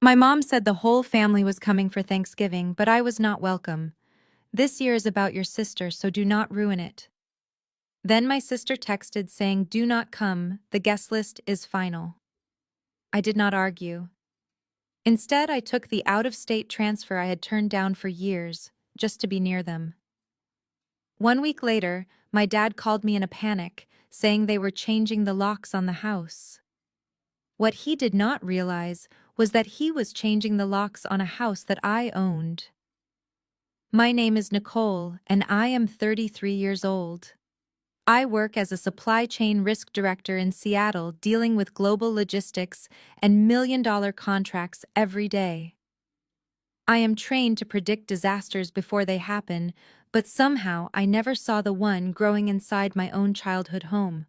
My mom said the whole family was coming for Thanksgiving, but I was not welcome. This year is about your sister, so do not ruin it. Then my sister texted saying, "Do not come, the guest list is final." I did not argue. Instead, I took the out-of-state transfer I had turned down for years, just to be near them. 1 week later, my dad called me in a panic, saying they were changing the locks on the house. What he did not realize was that he was changing the locks on a house that I owned. My name is Nicole, and I am 33 years old. I work as a supply chain risk director in Seattle, dealing with global logistics and million-dollar contracts every day. I am trained to predict disasters before they happen, but somehow I never saw the one growing inside my own childhood home.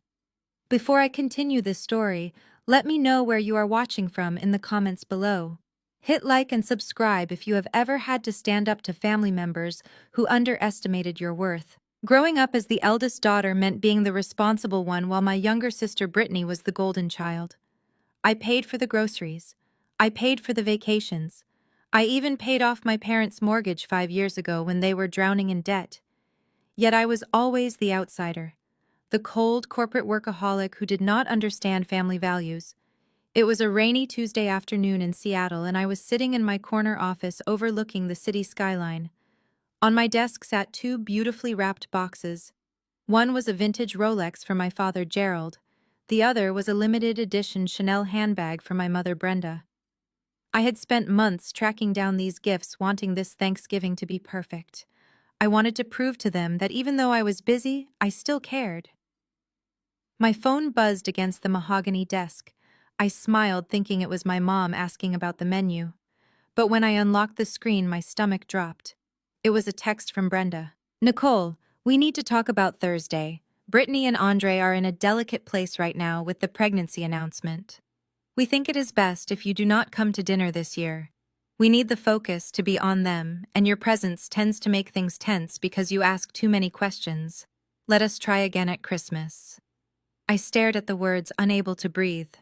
Before I continue this story, let me know where you are watching from in the comments below. Hit like and subscribe if you have ever had to stand up to family members who underestimated your worth. Growing up as the eldest daughter meant being the responsible one while my younger sister Brittany was the golden child. I paid for the groceries. I paid for the vacations. I even paid off my parents' mortgage 5 years ago when they were drowning in debt. Yet I was always the outsider, the cold corporate workaholic who did not understand family values. It was a rainy Tuesday afternoon in Seattle, and I was sitting in my corner office overlooking the city skyline. On my desk sat two beautifully wrapped boxes. One was a vintage Rolex for my father Gerald. The other was a limited edition Chanel handbag for my mother Brenda. I had spent months tracking down these gifts, wanting this Thanksgiving to be perfect. I wanted to prove to them that even though I was busy, I still cared. My phone buzzed against the mahogany desk. I smiled, thinking it was my mom asking about the menu. But when I unlocked the screen, my stomach dropped. It was a text from Brenda. "Nicole, we need to talk about Thursday. Brittany and Andre are in a delicate place right now with the pregnancy announcement. We think it is best if you do not come to dinner this year. We need the focus to be on them, and your presence tends to make things tense because you ask too many questions. Let us try again at Christmas." I stared at the words, unable to breathe.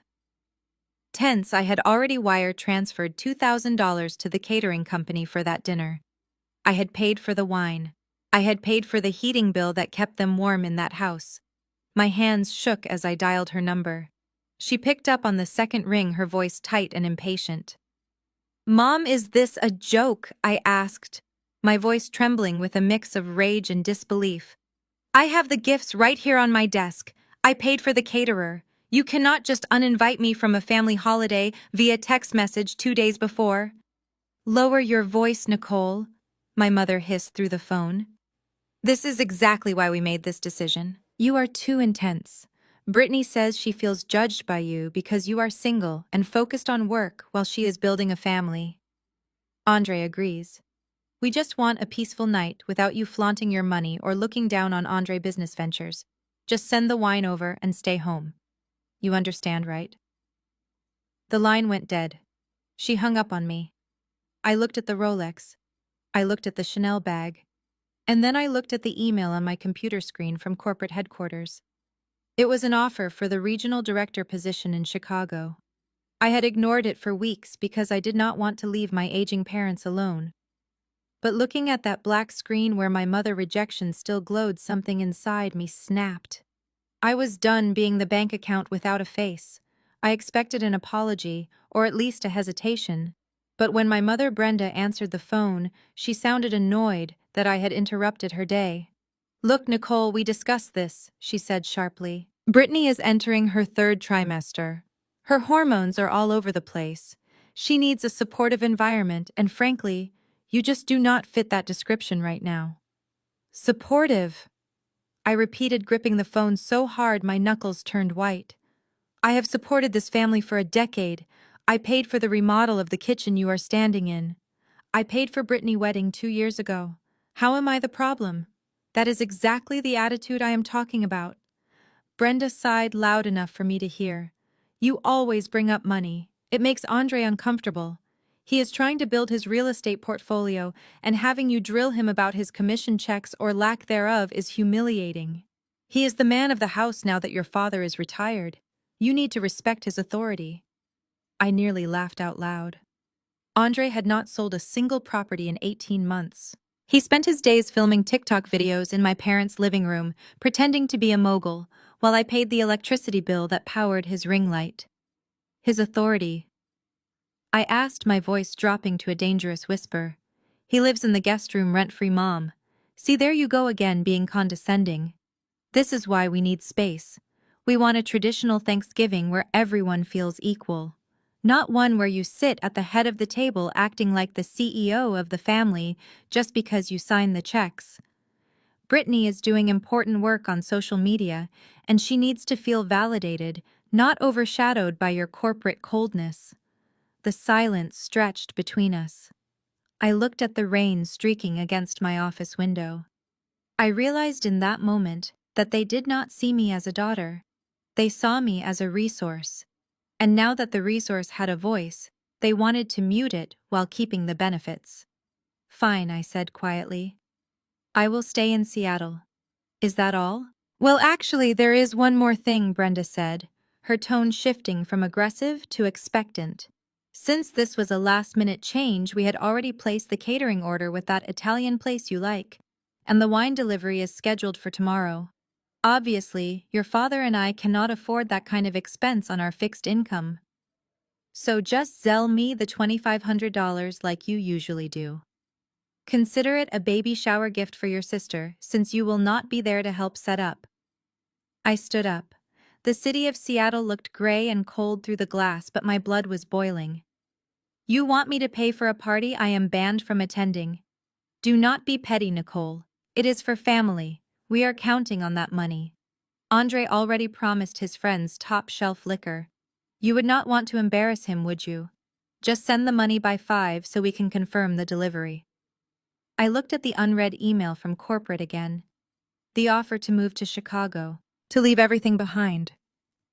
Tense, I had already wire transferred $2,000 to the catering company for that dinner. I had paid for the wine. I had paid for the heating bill that kept them warm in that house. My hands shook as I dialed her number. She picked up on the second ring, her voice tight and impatient. "Mom, is this a joke?" I asked, my voice trembling with a mix of rage and disbelief. "I have the gifts right here on my desk. I paid for the caterer. You cannot just uninvite me from a family holiday via text message 2 days before." "Lower your voice, Nicole," my mother hissed through the phone. "This is exactly why we made this decision. You are too intense. Brittany says she feels judged by you because you are single and focused on work while she is building a family. Andre agrees. We just want a peaceful night without you flaunting your money or looking down on Andre business ventures. Just send the wine over and stay home. You understand, right?" The line went dead. She hung up on me. I looked at the Rolex. I looked at the Chanel bag. And then I looked at the email on my computer screen from corporate headquarters. It was an offer for the regional director position in Chicago. I had ignored it for weeks because I did not want to leave my aging parents alone. But looking at that black screen where my mother rejection still glowed, something inside me snapped. I was done being the bank account without a face. I expected an apology, or at least a hesitation. But when my mother Brenda answered the phone, she sounded annoyed that I had interrupted her day. "Look, Nicole, we discussed this," she said sharply. "Brittany is entering her third trimester. Her hormones are all over the place. She needs a supportive environment, and frankly, you just do not fit that description right now." "Supportive?" I repeated, gripping the phone so hard my knuckles turned white. "I have supported this family for a decade. I paid for the remodel of the kitchen you are standing in. I paid for Brittany's wedding 2 years ago. How am I the problem? That is exactly the attitude I am talking about." Brenda sighed loud enough for me to hear. "You always bring up money. It makes Andre uncomfortable. He is trying to build his real estate portfolio, and having you drill him about his commission checks or lack thereof is humiliating. He is the man of the house now that your father is retired. You need to respect his authority." I nearly laughed out loud. Andre had not sold a single property in 18 months. He spent his days filming TikTok videos in my parents' living room, pretending to be a mogul, while I paid the electricity bill that powered his ring light. His authority. I asked, my voice dropping to a dangerous whisper. He lives in the guest room rent-free, Mom. See, there you go again, being condescending. This is why we need space. We want a traditional Thanksgiving where everyone feels equal. Not one where you sit at the head of the table acting like the CEO of the family just because you sign the checks. Brittany is doing important work on social media, and she needs to feel validated, not overshadowed by your corporate coldness. The silence stretched between us. I looked at the rain streaking against my office window. I realized in that moment that they did not see me as a daughter. They saw me as a resource. And now that the resource had a voice, they wanted to mute it while keeping the benefits. Fine, I said quietly. I will stay in Seattle. Is that all? Well, actually, there is one more thing, Brenda said, her tone shifting from aggressive to expectant. Since this was a last-minute change, we had already placed the catering order with that Italian place you like, and the wine delivery is scheduled for tomorrow. Obviously, your father and I cannot afford that kind of expense on our fixed income. So just Zelle me the $2,500 like you usually do. Consider it a baby shower gift for your sister, since you will not be there to help set up. I stood up. The city of Seattle looked gray and cold through the glass, but my blood was boiling. You want me to pay for a party I am banned from attending? Do not be petty, Nicole. It is for family. We are counting on that money. Andre already promised his friends top-shelf liquor. You would not want to embarrass him, would you? Just send the money by 5 so we can confirm the delivery. I looked at the unread email from corporate again. The offer to move to Chicago, to leave everything behind.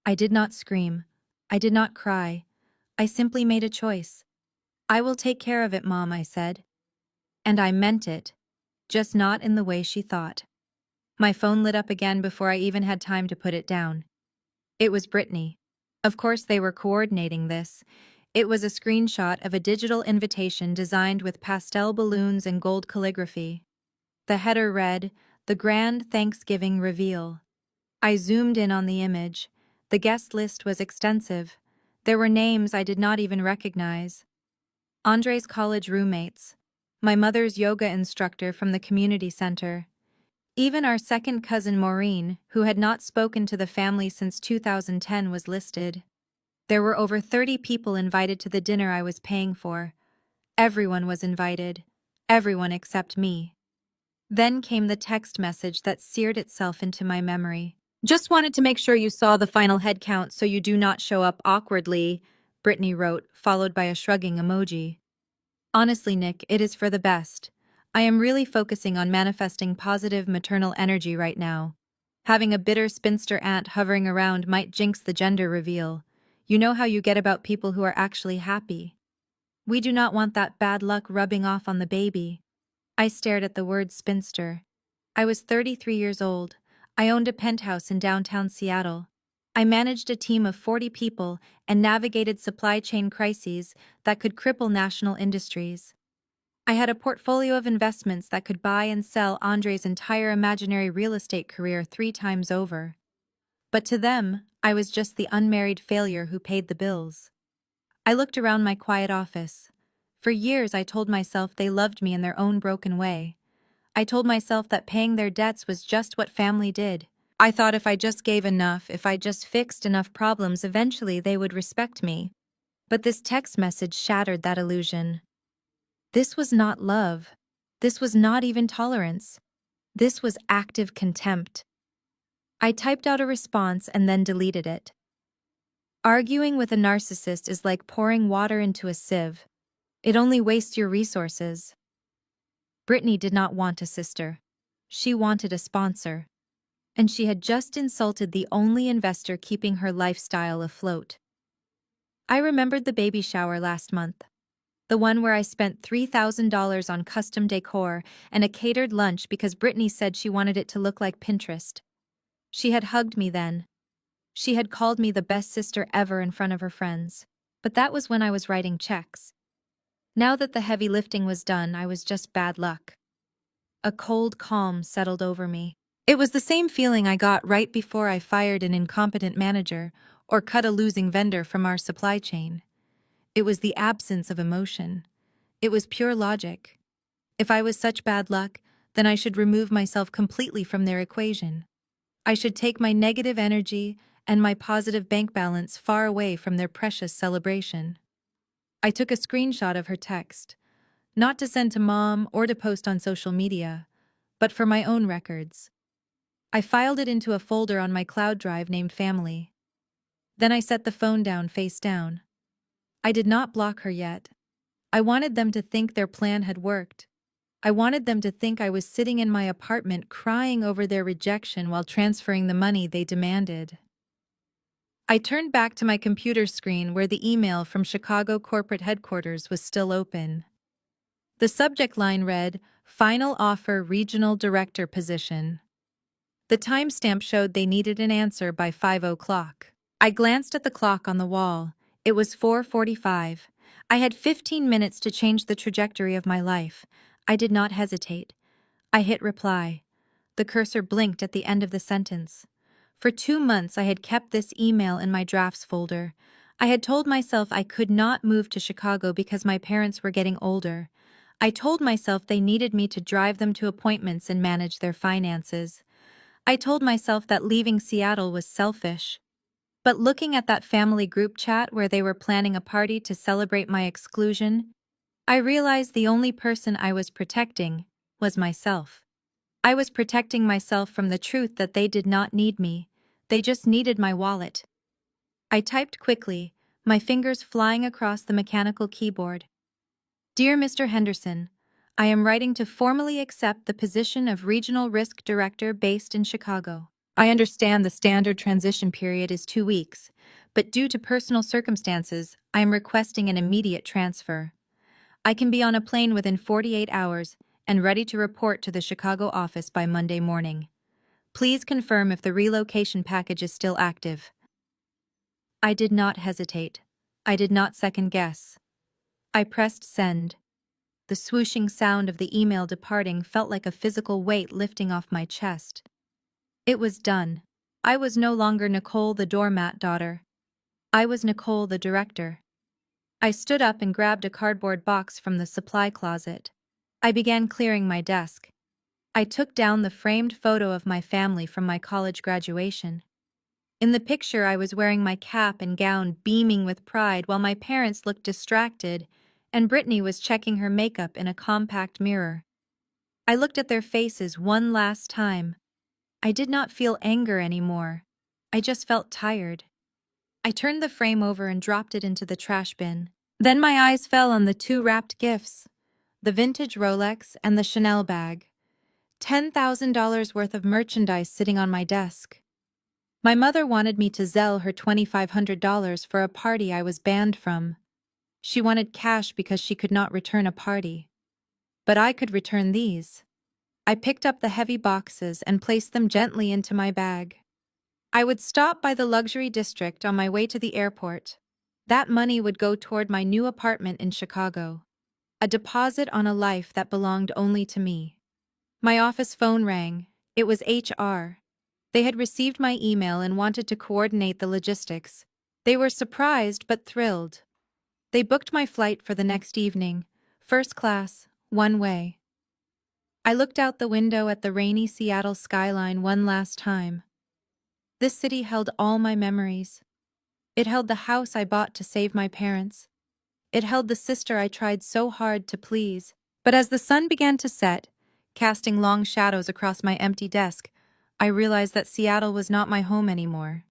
I did not scream. I did not cry. I simply made a choice. I will take care of it, Mom, I said. And I meant it, just not in the way she thought. My phone lit up again before I even had time to put it down. It was Brittany. Of course they were coordinating this. It was a screenshot of a digital invitation designed with pastel balloons and gold calligraphy. The header read, "The Grand Thanksgiving Reveal." I zoomed in on the image. The guest list was extensive. There were names I did not even recognize. Andre's college roommates, my mother's yoga instructor from the community center, even our second cousin Maureen, who had not spoken to the family since 2010, was listed. There were over 30 people invited to the dinner I was paying for. Everyone was invited. Everyone except me. Then came the text message that seared itself into my memory. Just wanted to make sure you saw the final head count so you do not show up awkwardly, Brittany wrote, followed by a shrugging emoji. Honestly, Nick, it is for the best. I am really focusing on manifesting positive maternal energy right now. Having a bitter spinster aunt hovering around might jinx the gender reveal. You know how you get about people who are actually happy. We do not want that bad luck rubbing off on the baby. I stared at the word spinster. I was 33 years old. I owned a penthouse in downtown Seattle. I managed a team of 40 people and navigated supply chain crises that could cripple national industries. I had a portfolio of investments that could buy and sell Andre's entire imaginary real estate career 3 times over. But to them, I was just the unmarried failure who paid the bills. I looked around my quiet office. For years I told myself they loved me in their own broken way. I told myself that paying their debts was just what family did. I thought if I just gave enough, if I just fixed enough problems, eventually they would respect me. But this text message shattered that illusion. This was not love. This was not even tolerance. This was active contempt. I typed out a response and then deleted it. Arguing with a narcissist is like pouring water into a sieve. It only wastes your resources. Brittany did not want a sister. She wanted a sponsor. And she had just insulted the only investor keeping her lifestyle afloat. I remembered the baby shower last month. The one where I spent $3,000 on custom decor and a catered lunch because Brittany said she wanted it to look like Pinterest. She had hugged me then. She had called me the best sister ever in front of her friends. But that was when I was writing checks. Now that the heavy lifting was done, I was just bad luck. A cold calm settled over me. It was the same feeling I got right before I fired an incompetent manager or cut a losing vendor from our supply chain. It was the absence of emotion. It was pure logic. If I was such bad luck, then I should remove myself completely from their equation. I should take my negative energy and my positive bank balance far away from their precious celebration. I took a screenshot of her text, not to send to mom or to post on social media, but for my own records. I filed it into a folder on my cloud drive named Family. Then I set the phone down face down. I did not block her yet. I wanted them to think their plan had worked. I wanted them to think I was sitting in my apartment crying over their rejection while transferring the money they demanded. I turned back to my computer screen where the email from Chicago corporate headquarters was still open. The subject line read, "Final offer regional director position." The timestamp showed they needed an answer by 5 o'clock. I glanced at the clock on the wall. It was 4:45. I had 15 minutes to change the trajectory of my life. I did not hesitate. I hit reply. The cursor blinked at the end of the sentence. For 2 months, I had kept this email in my drafts folder. I had told myself I could not move to Chicago because my parents were getting older. I told myself they needed me to drive them to appointments and manage their finances. I told myself that leaving Seattle was selfish. But looking at that family group chat where they were planning a party to celebrate my exclusion, I realized the only person I was protecting was myself. I was protecting myself from the truth that they did not need me. They just needed my wallet. I typed quickly, my fingers flying across the mechanical keyboard. Dear Mr. Henderson, I am writing to formally accept the position of Regional Risk Director based in Chicago. I understand the standard transition period is 2 weeks, but due to personal circumstances, I am requesting an immediate transfer. I can be on a plane within 48 hours and ready to report to the Chicago office by Monday morning. Please confirm if the relocation package is still active. I did not hesitate. I did not second guess. I pressed send. The swooshing sound of the email departing felt like a physical weight lifting off my chest. It was done. I was no longer Nicole the doormat daughter. I was Nicole the director. I stood up and grabbed a cardboard box from the supply closet. I began clearing my desk. I took down the framed photo of my family from my college graduation. In the picture, I was wearing my cap and gown, beaming with pride, while my parents looked distracted, and Brittany was checking her makeup in a compact mirror. I looked at their faces one last time. I did not feel anger anymore. I just felt tired. I turned the frame over and dropped it into the trash bin. Then my eyes fell on the 2 wrapped gifts, the vintage Rolex and the Chanel bag. $10,000 worth of merchandise sitting on my desk. My mother wanted me to Zelle her $2,500 for a party I was banned from. She wanted cash because she could not return a party. But I could return these. I picked up the heavy boxes and placed them gently into my bag. I would stop by the luxury district on my way to the airport. That money would go toward my new apartment in Chicago, a deposit on a life that belonged only to me. My office phone rang. It was HR. They had received my email and wanted to coordinate the logistics. They were surprised but thrilled. They booked my flight for the next evening, first class, one way. I looked out the window at the rainy Seattle skyline one last time. This city held all my memories. It held the house I bought to save my parents. It held the sister I tried so hard to please. But as the sun began to set, casting long shadows across my empty desk, I realized that Seattle was not my home anymore.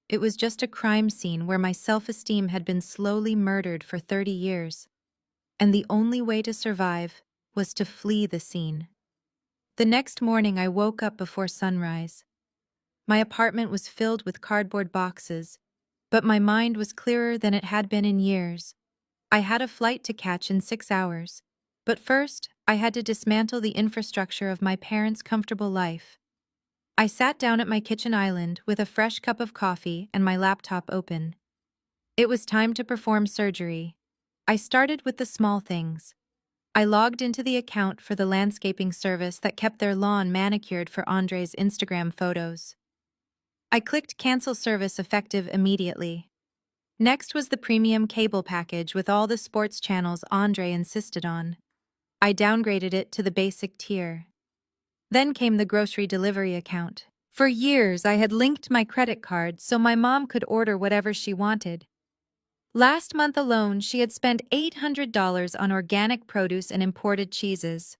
It was just a crime scene where my self-esteem had been slowly murdered for 30 years. And the only way to survive was to flee the scene. The next morning, I woke up before sunrise. My apartment was filled with cardboard boxes, but my mind was clearer than it had been in years. I had a flight to catch in 6 hours, but first, I had to dismantle the infrastructure of my parents' comfortable life. I sat down at my kitchen island with a fresh cup of coffee and my laptop open. It was time to perform surgery. I started with the small things. I logged into the account for the landscaping service that kept their lawn manicured for Andre's Instagram photos. I clicked cancel service effective immediately. Next was the premium cable package with all the sports channels Andre insisted on. I downgraded it to the basic tier. Then came the grocery delivery account. For years, I had linked my credit card so my mom could order whatever she wanted. Last month alone, she had spent $800 on organic produce and imported cheeses.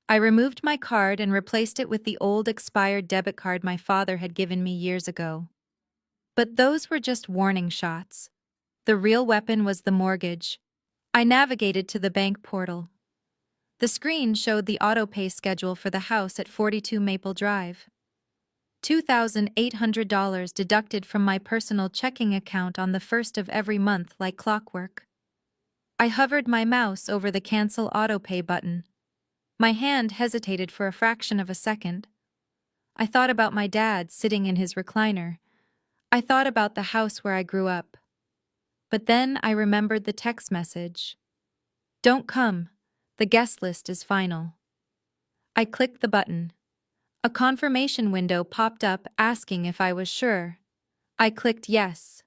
I removed my card and replaced it with the old expired debit card my father had given me years ago. But those were just warning shots. The real weapon was the mortgage. I navigated to the bank portal. The screen showed the auto-pay schedule for the house at 42 Maple Drive. $2,800 deducted from my personal checking account on the first of every month like clockwork. I hovered my mouse over the Cancel Autopay button. My hand hesitated for a fraction of a second. I thought about my dad sitting in his recliner. I thought about the house where I grew up. But then I remembered the text message. Don't come. The guest list is final. I clicked the button. A confirmation window popped up asking if I was sure. I clicked yes.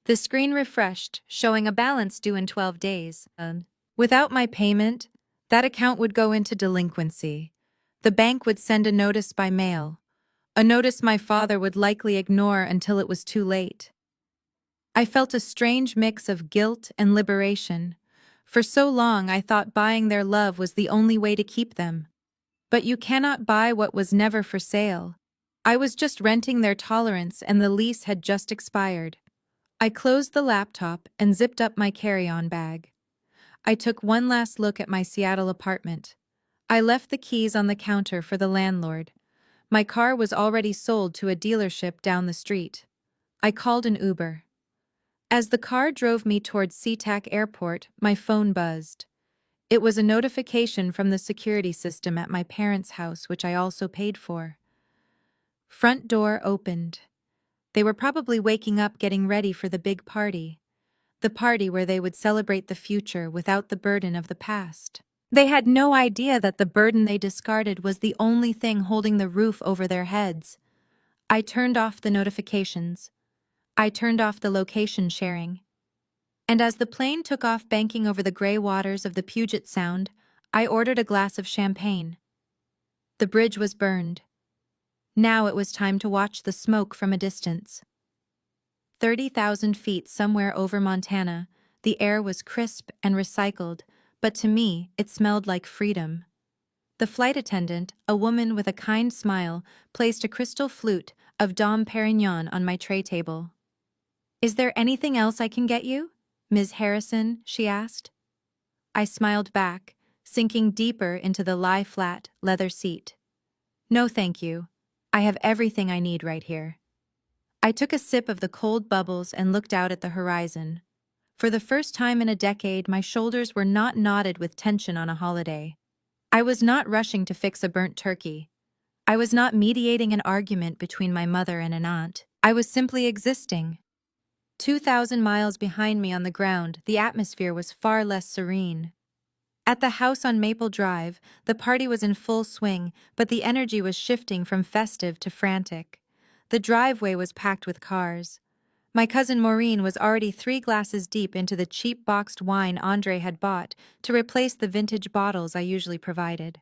The screen refreshed, showing a balance due in 12 days. Without my payment, that account would go into delinquency. The bank would send a notice by mail, a notice my father would likely ignore until it was too late. I felt a strange mix of guilt and liberation. For so long I thought buying their love was the only way to keep them. But you cannot buy what was never for sale. I was just renting their tolerance and the lease had just expired. I closed the laptop and zipped up my carry-on bag. I took one last look at my Seattle apartment. I left the keys on the counter for the landlord. My car was already sold to a dealership down the street. I called an Uber. As the car drove me towards SeaTac Airport, my phone buzzed. It was a notification from the security system at my parents' house, which I also paid for. Front door opened. They were probably waking up getting ready for the big party. The party where they would celebrate the future without the burden of the past. They had no idea that the burden they discarded was the only thing holding the roof over their heads. I turned off the notifications. I turned off the location sharing. And as the plane took off banking over the gray waters of the Puget Sound, I ordered a glass of champagne. The bridge was burned. Now it was time to watch the smoke from a distance. 30,000 feet somewhere over Montana, the air was crisp and recycled, but to me, it smelled like freedom. The flight attendant, a woman with a kind smile, placed a crystal flute of Dom Perignon on my tray table. Is there anything else I can get you, Ms. Harrison? She asked. I smiled back, sinking deeper into the lie-flat leather seat. No, thank you. I have everything I need right here. I took a sip of the cold bubbles and looked out at the horizon. For the first time in a decade, my shoulders were not knotted with tension on a holiday. I was not rushing to fix a burnt turkey. I was not mediating an argument between my mother and an aunt. I was simply existing. 2,000 miles behind me on the ground, the atmosphere was far less serene. At the house on Maple Drive, the party was in full swing, but the energy was shifting from festive to frantic. The driveway was packed with cars. My cousin Maureen was already 3 glasses deep into the cheap boxed wine Andre had bought to replace the vintage bottles I usually provided.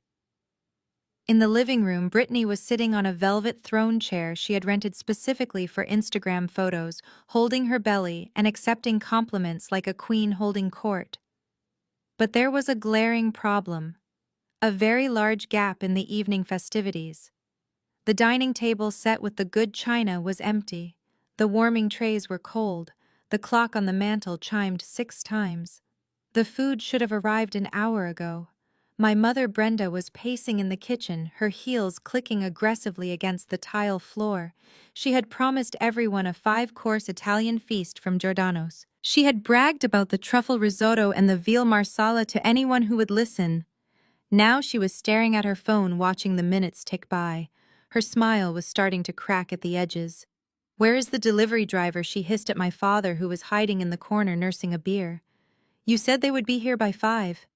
In the living room, Brittany was sitting on a velvet throne chair she had rented specifically for Instagram photos, holding her belly and accepting compliments like a queen holding court. But there was a glaring problem. A very large gap in the evening festivities. The dining table set with the good china was empty. The warming trays were cold. The clock on the mantel chimed 6 times. The food should have arrived an hour ago. My mother Brenda was pacing in the kitchen, her heels clicking aggressively against the tile floor. She had promised everyone a 5-course Italian feast from Giordano's. She had bragged about the truffle risotto and the veal marsala to anyone who would listen. Now she was staring at her phone, watching the minutes tick by. Her smile was starting to crack at the edges. "Where is the delivery driver?" she hissed at my father, who was hiding in the corner nursing a beer. You said they would be here by 5.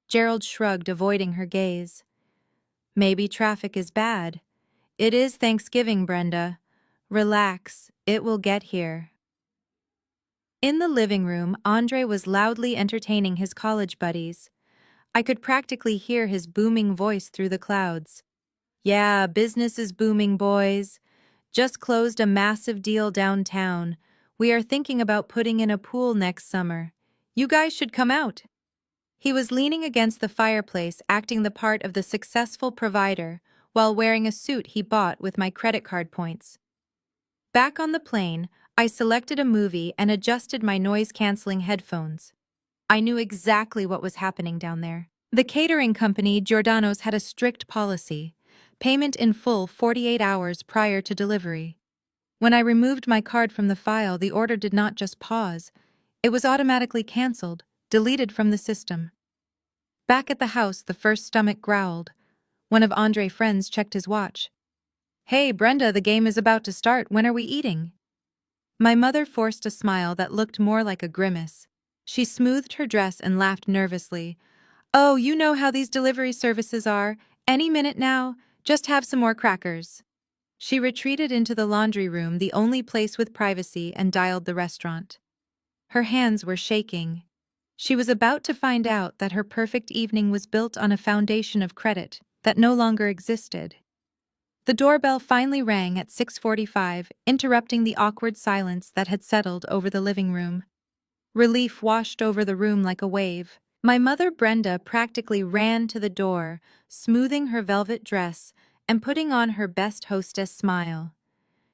Gerald shrugged, avoiding her gaze. Maybe traffic is bad. It is Thanksgiving, Brenda. Relax, it will get here. In the living room, Andre was loudly entertaining his college buddies. I could practically hear his booming voice through the clouds. Yeah, business is booming, boys. Just closed a massive deal downtown. We are thinking about putting in a pool next summer. You guys should come out. He was leaning against the fireplace, acting the part of the successful provider, while wearing a suit he bought with my credit card points. Back on the plane, I selected a movie and adjusted my noise-canceling headphones. I knew exactly what was happening down there. The catering company, Giordano's, had a strict policy: payment in full 48 hours prior to delivery. When I removed my card from the file, the order did not just pause. It was automatically canceled, deleted from the system. Back at the house, the first stomach growled. One of Andre's friends checked his watch. Hey, Brenda, the game is about to start. When are we eating? My mother forced a smile that looked more like a grimace. She smoothed her dress and laughed nervously. Oh, you know how these delivery services are. Any minute now, just have some more crackers. She retreated into the laundry room, the only place with privacy, and dialed the restaurant. Her hands were shaking. She was about to find out that her perfect evening was built on a foundation of credit that no longer existed. The doorbell finally rang at 6:45, interrupting the awkward silence that had settled over the living room. Relief washed over the room like a wave. My mother, Brenda, practically ran to the door, smoothing her velvet dress and putting on her best hostess smile.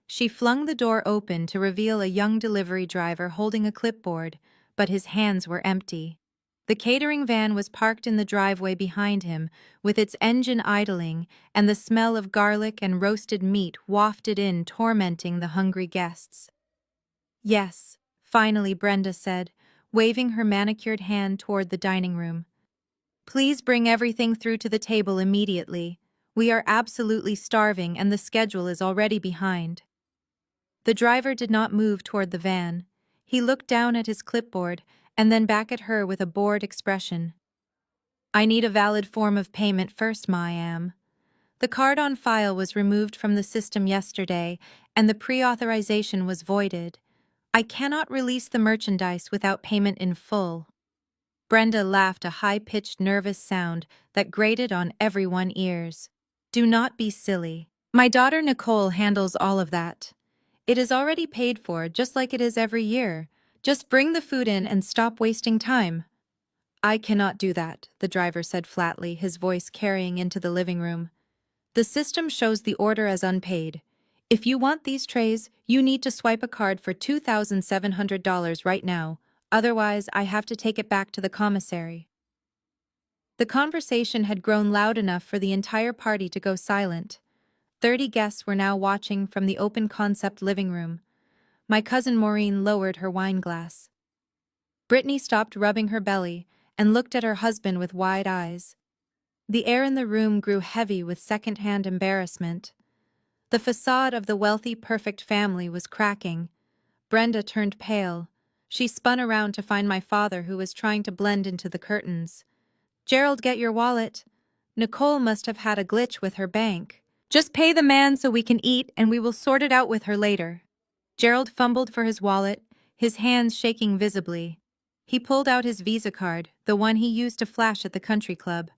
She flung the door open to reveal a young delivery driver holding a clipboard, but his hands were empty. The catering van was parked in the driveway behind him, with its engine idling, and the smell of garlic and roasted meat wafted in, tormenting the hungry guests. Yes, finally, Brenda said, waving her manicured hand toward the dining room. Please bring everything through to the table immediately. We are absolutely starving and the schedule is already behind. The driver did not move toward the van. He looked down at his clipboard and then back at her with a bored expression. I need a valid form of payment first, Ma'am. The card on file was removed from the system yesterday and the pre-authorization was voided. I cannot release the merchandise without payment in full. Brenda laughed, a high-pitched, nervous sound that grated on everyone's ears. Do not be silly. My daughter Nicole handles all of that. It is already paid for, just like it is every year. Just bring the food in and stop wasting time. I cannot do that, the driver said flatly, his voice carrying into the living room. The system shows the order as unpaid. If you want these trays, you need to swipe a card for $2,700 right now. Otherwise, I have to take it back to the commissary. The conversation had grown loud enough for the entire party to go silent. 30 guests were now watching from the open-concept living room. My cousin Maureen lowered her wine glass. Brittany stopped rubbing her belly and looked at her husband with wide eyes. The air in the room grew heavy with second-hand embarrassment. The facade of the wealthy, perfect family was cracking. Brenda turned pale. She spun around to find my father, who was trying to blend into the curtains. Gerald, get your wallet. Nicole must have had a glitch with her bank. Just pay the man so we can eat and we will sort it out with her later. Gerald fumbled for his wallet, his hands shaking visibly. He pulled out his Visa card, the one he used to flash at the country club.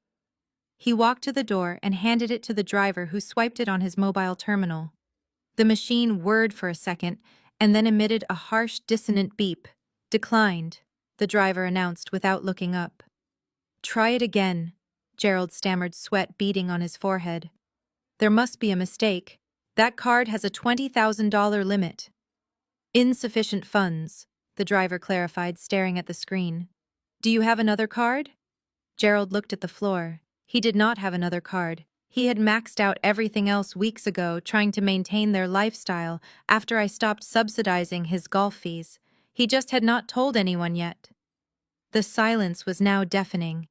He walked to the door and handed it to the driver, who swiped it on his mobile terminal. The machine whirred for a second and then emitted a harsh, dissonant beep. Declined, the driver announced without looking up. Try it again, Gerald stammered, sweat beading on his forehead. There must be a mistake. That card has a $20,000 limit. Insufficient funds, the driver clarified, staring at the screen. Do you have another card? Gerald looked at the floor. He did not have another card. He had maxed out everything else weeks ago, trying to maintain their lifestyle after I stopped subsidizing his golf fees. He just had not told anyone yet. The silence was now deafening.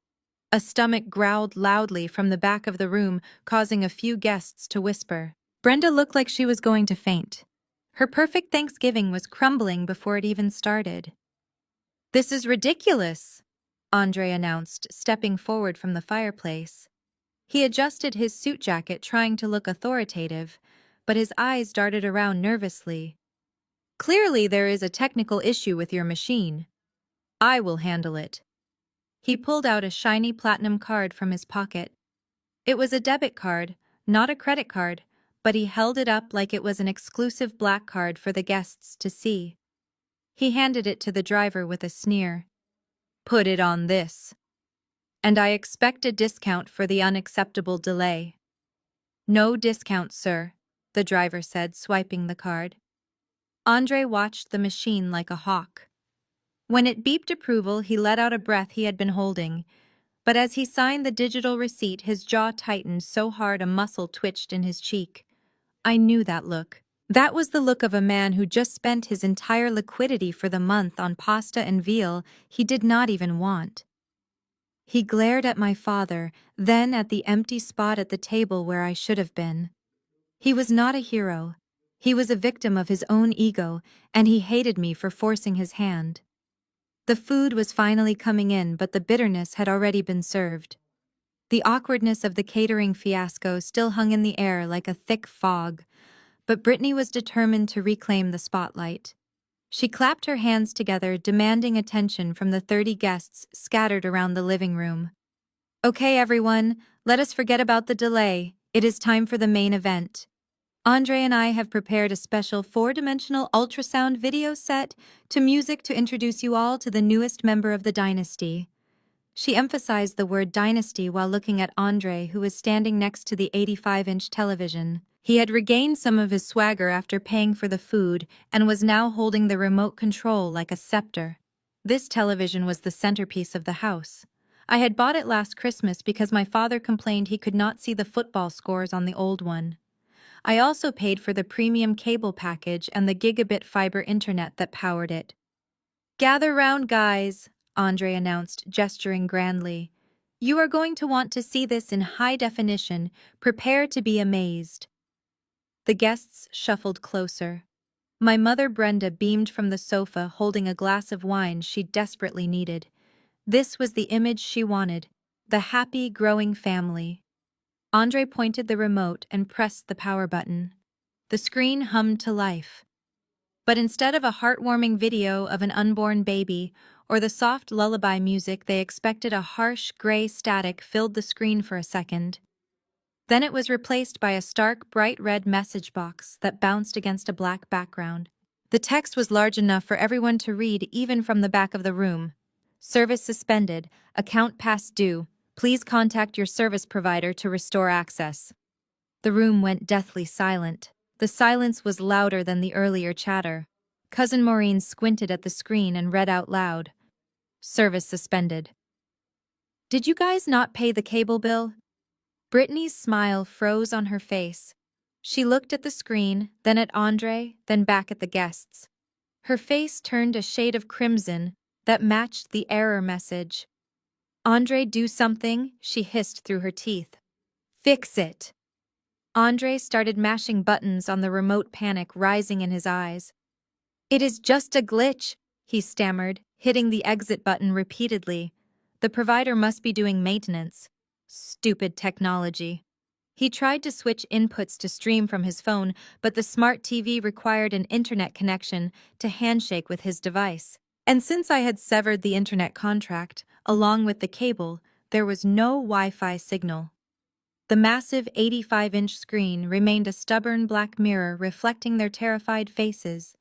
A stomach growled loudly from the back of the room, causing a few guests to whisper. Brenda looked like she was going to faint. Her perfect Thanksgiving was crumbling before it even started. This is ridiculous, Andre announced, stepping forward from the fireplace. He adjusted his suit jacket, trying to look authoritative, but his eyes darted around nervously. Clearly, there is a technical issue with your machine. I will handle it. He pulled out a shiny platinum card from his pocket. It was a debit card, not a credit card, but he held it up like it was an exclusive black card for the guests to see. He handed it to the driver with a sneer. Put it on this. And I expect a discount for the unacceptable delay. No discount, sir, the driver said, swiping the card. Andre watched the machine like a hawk. When it beeped approval, he let out a breath he had been holding, but as he signed the digital receipt, his jaw tightened so hard a muscle twitched in his cheek. I knew that look. That was the look of a man who just spent his entire liquidity for the month on pasta and veal he did not even want. He glared at my father, then at the empty spot at the table where I should have been. He was not a hero. He was a victim of his own ego, and he hated me for forcing his hand. The food was finally coming in, but the bitterness had already been served. The awkwardness of the catering fiasco still hung in the air like a thick fog, but Brittany was determined to reclaim the spotlight. She clapped her hands together, demanding attention from the 30 guests scattered around the living room. Okay, everyone, let us forget about the delay. It is time for the main event. Andre and I have prepared a special 4-dimensional ultrasound video set to music to introduce you all to the newest member of the dynasty. She emphasized the word dynasty while looking at Andre, who was standing next to the 85-inch television. He had regained some of his swagger after paying for the food and was now holding the remote control like a scepter. This television was the centerpiece of the house. I had bought it last Christmas because my father complained he could not see the football scores on the old one. I also paid for the premium cable package and the gigabit fiber internet that powered it. Gather round, guys, Andre announced, gesturing grandly. You are going to want to see this in high definition. Prepare to be amazed. The guests shuffled closer. My mother Brenda beamed from the sofa, holding a glass of wine she desperately needed. This was the image she wanted, the happy, growing family. Andre pointed the remote and pressed the power button. The screen hummed to life. But instead of a heartwarming video of an unborn baby or the soft lullaby music they expected, a harsh, gray static filled the screen for a second. Then it was replaced by a stark, bright red message box that bounced against a black background. The text was large enough for everyone to read, even from the back of the room. Service suspended. Account past due. Please contact your service provider to restore access. The room went deathly silent. The silence was louder than the earlier chatter. Cousin Maureen squinted at the screen and read out loud. Service suspended. Did you guys not pay the cable bill? Brittany's smile froze on her face. She looked at the screen, then at Andre, then back at the guests. Her face turned a shade of crimson that matched the error message. Andre, do something, she hissed through her teeth. Fix it. Andre started mashing buttons on the remote, panic rising in his eyes. It is just a glitch, he stammered, hitting the exit button repeatedly. The provider must be doing maintenance. Stupid technology. He tried to switch inputs to stream from his phone, but the smart TV required an internet connection to handshake with his device. And since I had severed the internet contract, along with the cable, there was no Wi-Fi signal. The massive 85-inch screen remained a stubborn black mirror reflecting their terrified faces.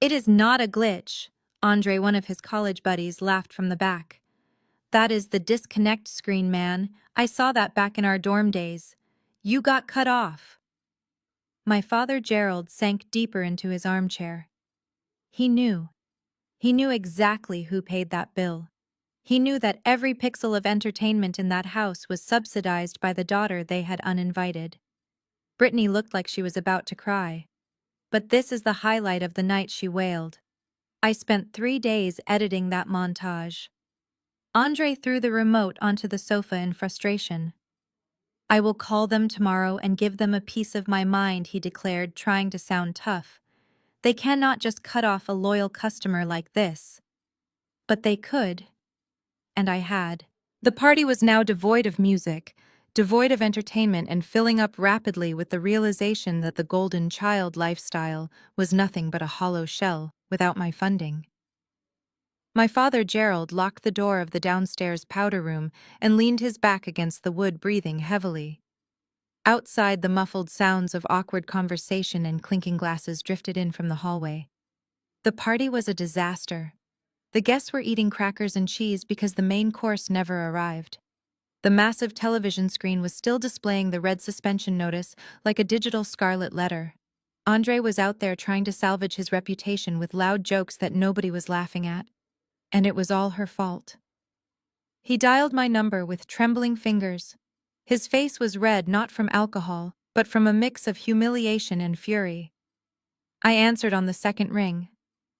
It is not a glitch, Andre, one of his college buddies, laughed from the back. That is the disconnect screen, man. I saw that back in our dorm days. You got cut off. My father Gerald sank deeper into his armchair. He knew. He knew exactly who paid that bill. He knew that every pixel of entertainment in that house was subsidized by the daughter they had uninvited. Brittany looked like she was about to cry. But this is the highlight of the night, she wailed. I spent 3 days editing that montage. Andre threw the remote onto the sofa in frustration. I will call them tomorrow and give them a piece of my mind, he declared, trying to sound tough. They cannot just cut off a loyal customer like this. But they could, and I had. The party was now devoid of music, devoid of entertainment, and filling up rapidly with the realization that the golden child lifestyle was nothing but a hollow shell without my funding. My father, Gerald, locked the door of the downstairs powder room and leaned his back against the wood, breathing heavily. Outside, the muffled sounds of awkward conversation and clinking glasses drifted in from the hallway. The party was a disaster. The guests were eating crackers and cheese because the main course never arrived. The massive television screen was still displaying the red suspension notice like a digital scarlet letter. Andre was out there trying to salvage his reputation with loud jokes that nobody was laughing at. And it was all her fault. He dialed my number with trembling fingers. His face was red not from alcohol, but from a mix of humiliation and fury. I answered on the second ring.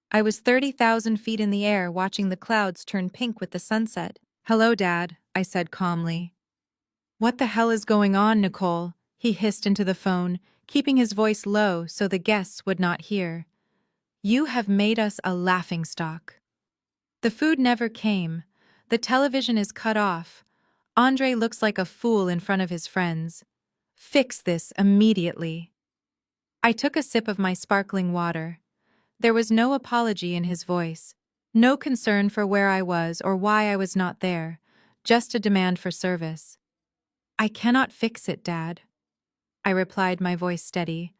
I was 30,000 feet in the air watching the clouds turn pink with the sunset. "Hello, Dad," I said calmly. "What the hell is going on, Nicole?" he hissed into the phone, keeping his voice low so the guests would not hear. "You have made us a laughingstock." The food never came. The television is cut off. Andre looks like a fool in front of his friends. Fix this immediately. I took a sip of my sparkling water. There was no apology in his voice, no concern for where I was or why I was not there, just a demand for service. "I cannot fix it, Dad," I replied, my voice steady.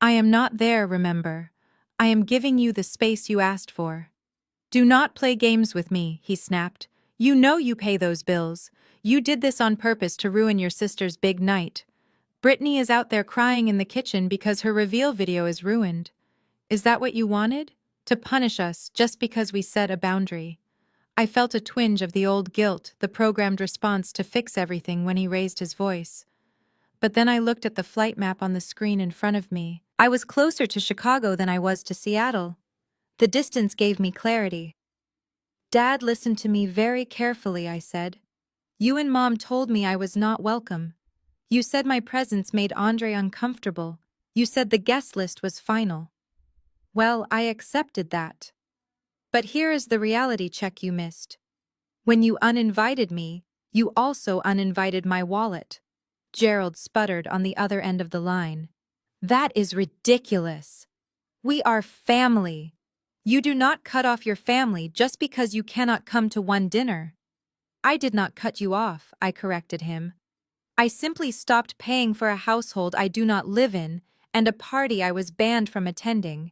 "I am not there, remember. I am giving you the space you asked for." "Do not play games with me," he snapped. "You know you pay those bills. You did this on purpose to ruin your sister's big night. Brittany is out there crying in the kitchen because her reveal video is ruined. Is that what you wanted? To punish us just because we set a boundary?" I felt a twinge of the old guilt, the programmed response to fix everything when he raised his voice. But then I looked at the flight map on the screen in front of me. I was closer to Chicago than I was to Seattle. The distance gave me clarity. "Dad, listen to me very carefully," I said. "You and Mom told me I was not welcome. You said my presence made Andre uncomfortable. You said the guest list was final. Well, I accepted that. But here is the reality check you missed. When you uninvited me, you also uninvited my wallet." Gerald sputtered on the other end of the line. "That is ridiculous. We are family. You do not cut off your family just because you cannot come to one dinner." "I did not cut you off," I corrected him. "I simply stopped paying for a household I do not live in and a party I was banned from attending.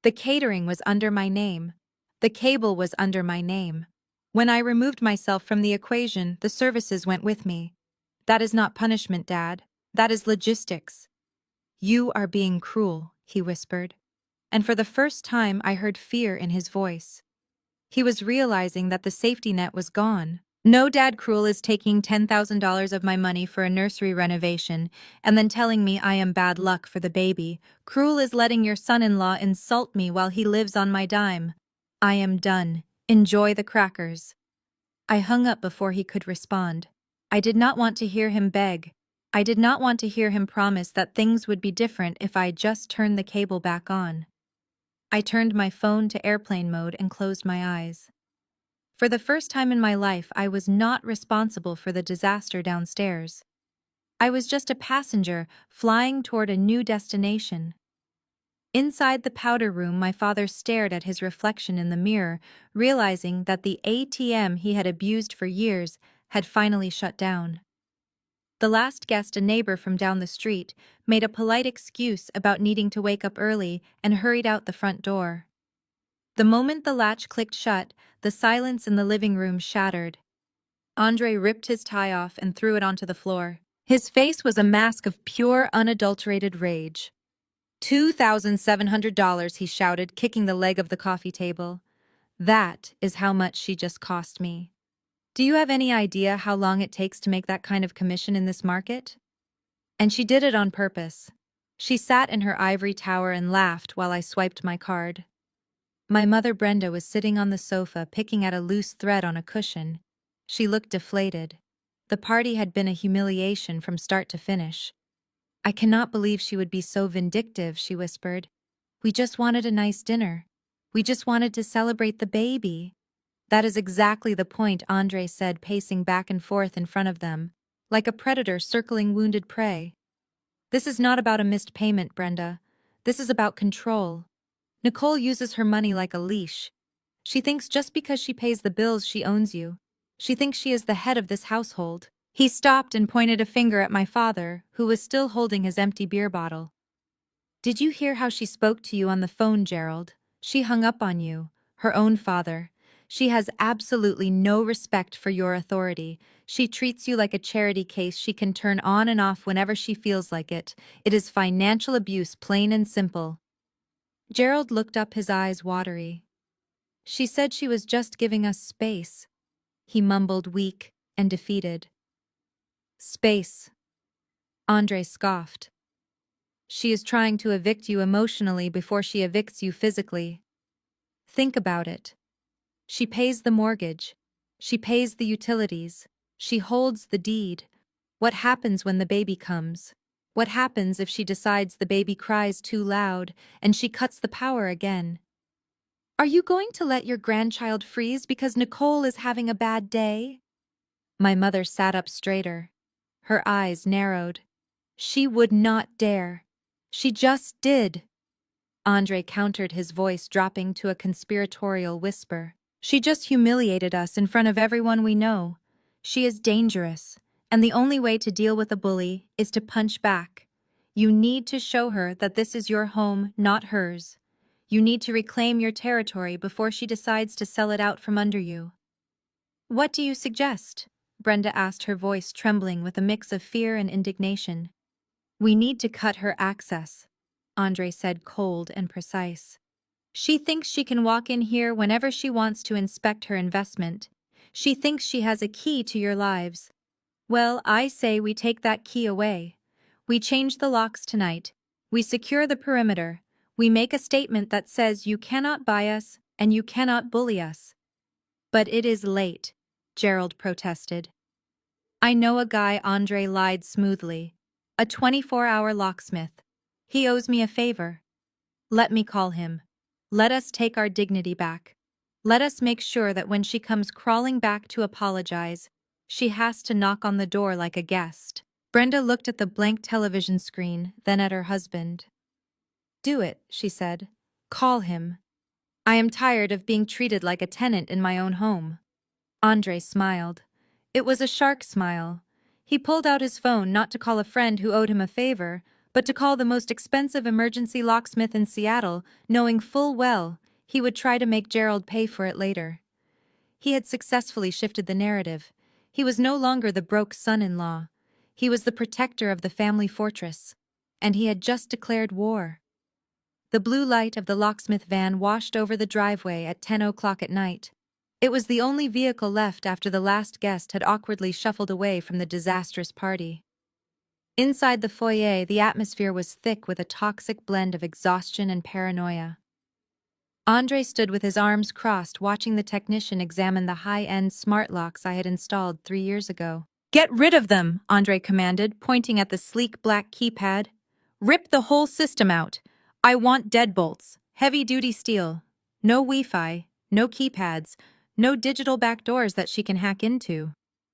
The catering was under my name. The cable was under my name. When I removed myself from the equation, the services went with me. That is not punishment, Dad. That is logistics." "You are being cruel," he whispered. And for the first time I heard fear in his voice. He was realizing that the safety net was gone. "No, Dad, cruel is taking $10,000 of my money for a nursery renovation and then telling me I am bad luck for the baby. Cruel is letting your son-in-law insult me while he lives on my dime. I am done. Enjoy the crackers." I hung up before he could respond. I did not want to hear him beg. I did not want to hear him promise that things would be different if I just turned the cable back on. I turned my phone to airplane mode and closed my eyes. For the first time in my life, I was not responsible for the disaster downstairs. I was just a passenger flying toward a new destination. Inside the powder room, my father stared at his reflection in the mirror, realizing that the ATM he had abused for years had finally shut down. The last guest, a neighbor from down the street, made a polite excuse about needing to wake up early and hurried out the front door. The moment the latch clicked shut, the silence in the living room shattered. Andre ripped his tie off and threw it onto the floor. His face was a mask of pure, unadulterated rage. $2,700, he shouted, kicking the leg of the coffee table. "That is how much she just cost me. Do you have any idea how long it takes to make that kind of commission in this market?" And she did it on purpose. She sat in her ivory tower and laughed while I swiped my card. My mother Brenda was sitting on the sofa picking at a loose thread on a cushion. She looked deflated. The party had been a humiliation from start to finish. "I cannot believe she would be so vindictive," she whispered. "We just wanted a nice dinner. We just wanted to celebrate the baby." That is exactly the point, Andre said, pacing back and forth in front of them, like a predator circling wounded prey. This is not about a missed payment, Brenda. This is about control. Nicole uses her money like a leash. She thinks just because she pays the bills she owns you. She thinks she is the head of this household. He stopped and pointed a finger at my father, who was still holding his empty beer bottle. Did you hear how she spoke to you on the phone, Gerald? She hung up on you, her own father. She has absolutely no respect for your authority. She treats you like a charity case she can turn on and off whenever she feels like it. It is financial abuse, plain and simple. Gerald looked up, his eyes watery. She said she was just giving us space. He mumbled, weak and defeated. Space. Andre scoffed. She is trying to evict you emotionally before she evicts you physically. Think about it. She pays the mortgage. She pays the utilities. She holds the deed. What happens when the baby comes? What happens if she decides the baby cries too loud and she cuts the power again? Are you going to let your grandchild freeze because Nicole is having a bad day? My mother sat up straighter. Her eyes narrowed. She would not dare. She just did. Andre countered, his voice dropping to a conspiratorial whisper. She just humiliated us in front of everyone we know. She is dangerous, and the only way to deal with a bully is to punch back. You need to show her that this is your home, not hers. You need to reclaim your territory before she decides to sell it out from under you. What do you suggest? Brenda asked, her voice trembling with a mix of fear and indignation. We need to cut her access, Andre said, cold and precise. She thinks she can walk in here whenever she wants to inspect her investment. She thinks she has a key to your lives. Well, I say we take that key away. We change the locks tonight. We secure the perimeter. We make a statement that says you cannot buy us and you cannot bully us. But it is late, Gerald protested. I know a guy, Andre lied smoothly. A 24-hour locksmith. He owes me a favor. Let me call him. Let us take our dignity back. Let us make sure that when she comes crawling back to apologize, she has to knock on the door like a guest. Brenda looked at the blank television screen, then at her husband. Do it, she said. Call him. I am tired of being treated like a tenant in my own home. Andre smiled. It was a shark smile. He pulled out his phone not to call a friend who owed him a favor, but to call the most expensive emergency locksmith in Seattle, knowing full well he would try to make Gerald pay for it later. He had successfully shifted the narrative. He was no longer the broke son-in-law. He was the protector of the family fortress. And he had just declared war. The blue light of the locksmith van washed over the driveway at 10 o'clock at night. It was the only vehicle left after the last guest had awkwardly shuffled away from the disastrous party. Inside the foyer, the atmosphere was thick with a toxic blend of exhaustion and paranoia. Andre stood with his arms crossed, watching the technician examine the high-end smart locks I had installed 3 years ago. Get rid of them, Andre commanded, pointing at the sleek black keypad. Rip the whole system out. I want deadbolts, heavy-duty steel. No Wi-Fi, no keypads, no digital backdoors that she can hack into.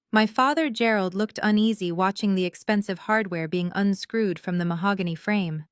My father, Gerald, looked uneasy watching the expensive hardware being unscrewed from the mahogany frame.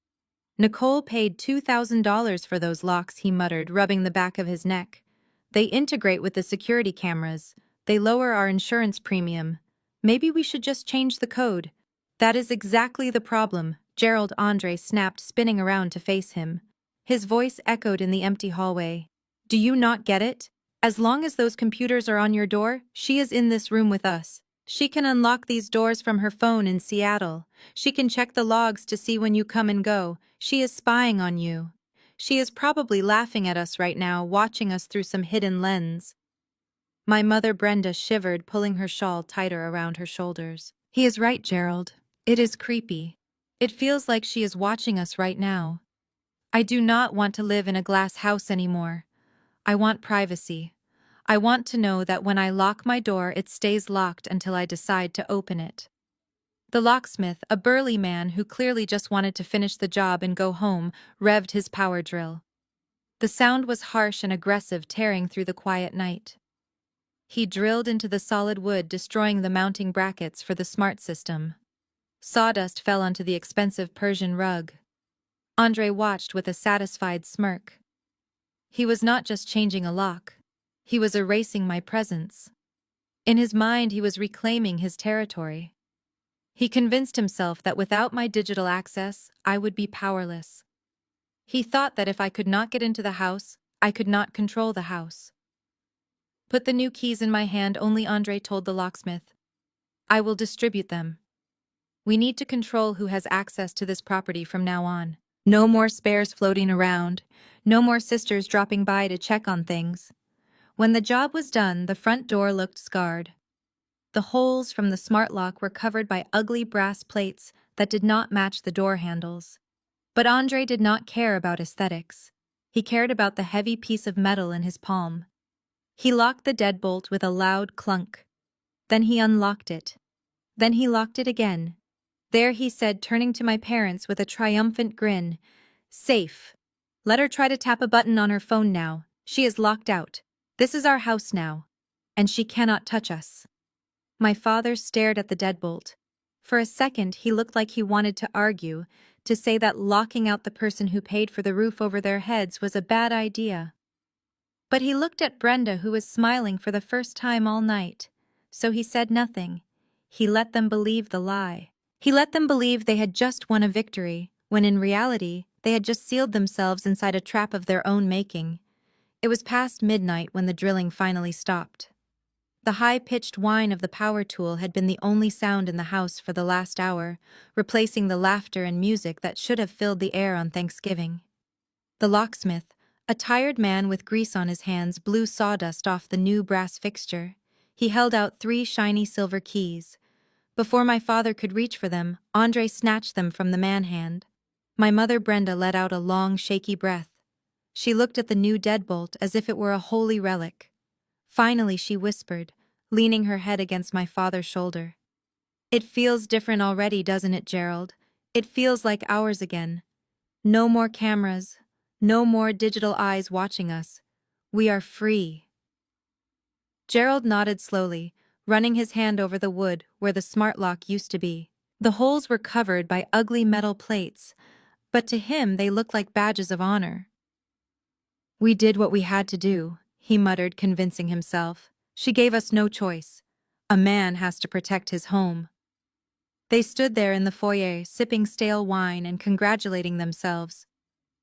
Nicole paid $2,000 for those locks, he muttered, rubbing the back of his neck. They integrate with the security cameras. They lower our insurance premium. Maybe we should just change the code. That is exactly the problem, Gerald. Andre snapped, spinning around to face him. His voice echoed in the empty hallway. Do you not get it? As long as those computers are on your door, she is in this room with us. She can unlock these doors from her phone in Seattle. She can check the logs to see when you come and go. She is spying on you. She is probably laughing at us right now, watching us through some hidden lens. My mother, Brenda, shivered, pulling her shawl tighter around her shoulders. He is right, Gerald. It is creepy. It feels like she is watching us right now. I do not want to live in a glass house anymore. I want privacy. I want to know that when I lock my door, it stays locked until I decide to open it. The locksmith, a burly man who clearly just wanted to finish the job and go home, revved his power drill. The sound was harsh and aggressive, tearing through the quiet night. He drilled into the solid wood, destroying the mounting brackets for the smart system. Sawdust fell onto the expensive Persian rug. Andre watched with a satisfied smirk. He was not just changing a lock. He was erasing my presence. In his mind, he was reclaiming his territory. He convinced himself that without my digital access, I would be powerless. He thought that if I could not get into the house, I could not control the house. Put the new keys in my hand, only Andre told the locksmith. I will distribute them. We need to control who has access to this property from now on. No more spares floating around. No more sisters dropping by to check on things. When the job was done, the front door looked scarred. The holes from the smart lock were covered by ugly brass plates that did not match the door handles. But Andre did not care about aesthetics. He cared about the heavy piece of metal in his palm. He locked the deadbolt with a loud clunk. Then he unlocked it. Then he locked it again. There he said, turning to my parents with a triumphant grin, "Safe. Let her try to tap a button on her phone now. She is locked out. This is our house now. And she cannot touch us." My father stared at the deadbolt. For a second, he looked like he wanted to argue, to say that locking out the person who paid for the roof over their heads was a bad idea. But he looked at Brenda, who was smiling for the first time all night. So he said nothing. He let them believe the lie. He let them believe they had just won a victory, when in reality, they had just sealed themselves inside a trap of their own making. It was past midnight when the drilling finally stopped. The high-pitched whine of the power tool had been the only sound in the house for the last hour, replacing the laughter and music that should have filled the air on Thanksgiving. The locksmith, a tired man with grease on his hands, blew sawdust off the new brass fixture. He held out 3 shiny silver keys. Before my father could reach for them, Andre snatched them from the man-hand. My mother Brenda let out a long, shaky breath. She looked at the new deadbolt as if it were a holy relic. Finally, she whispered, leaning her head against my father's shoulder. "It feels different already, doesn't it, Gerald? It feels like ours again. No more cameras. No more digital eyes watching us. We are free." Gerald nodded slowly, running his hand over the wood where the smart lock used to be. The holes were covered by ugly metal plates, but to him they looked like badges of honor. "We did what we had to do," he muttered, convincing himself. "She gave us no choice. A man has to protect his home." They stood there in the foyer, sipping stale wine and congratulating themselves.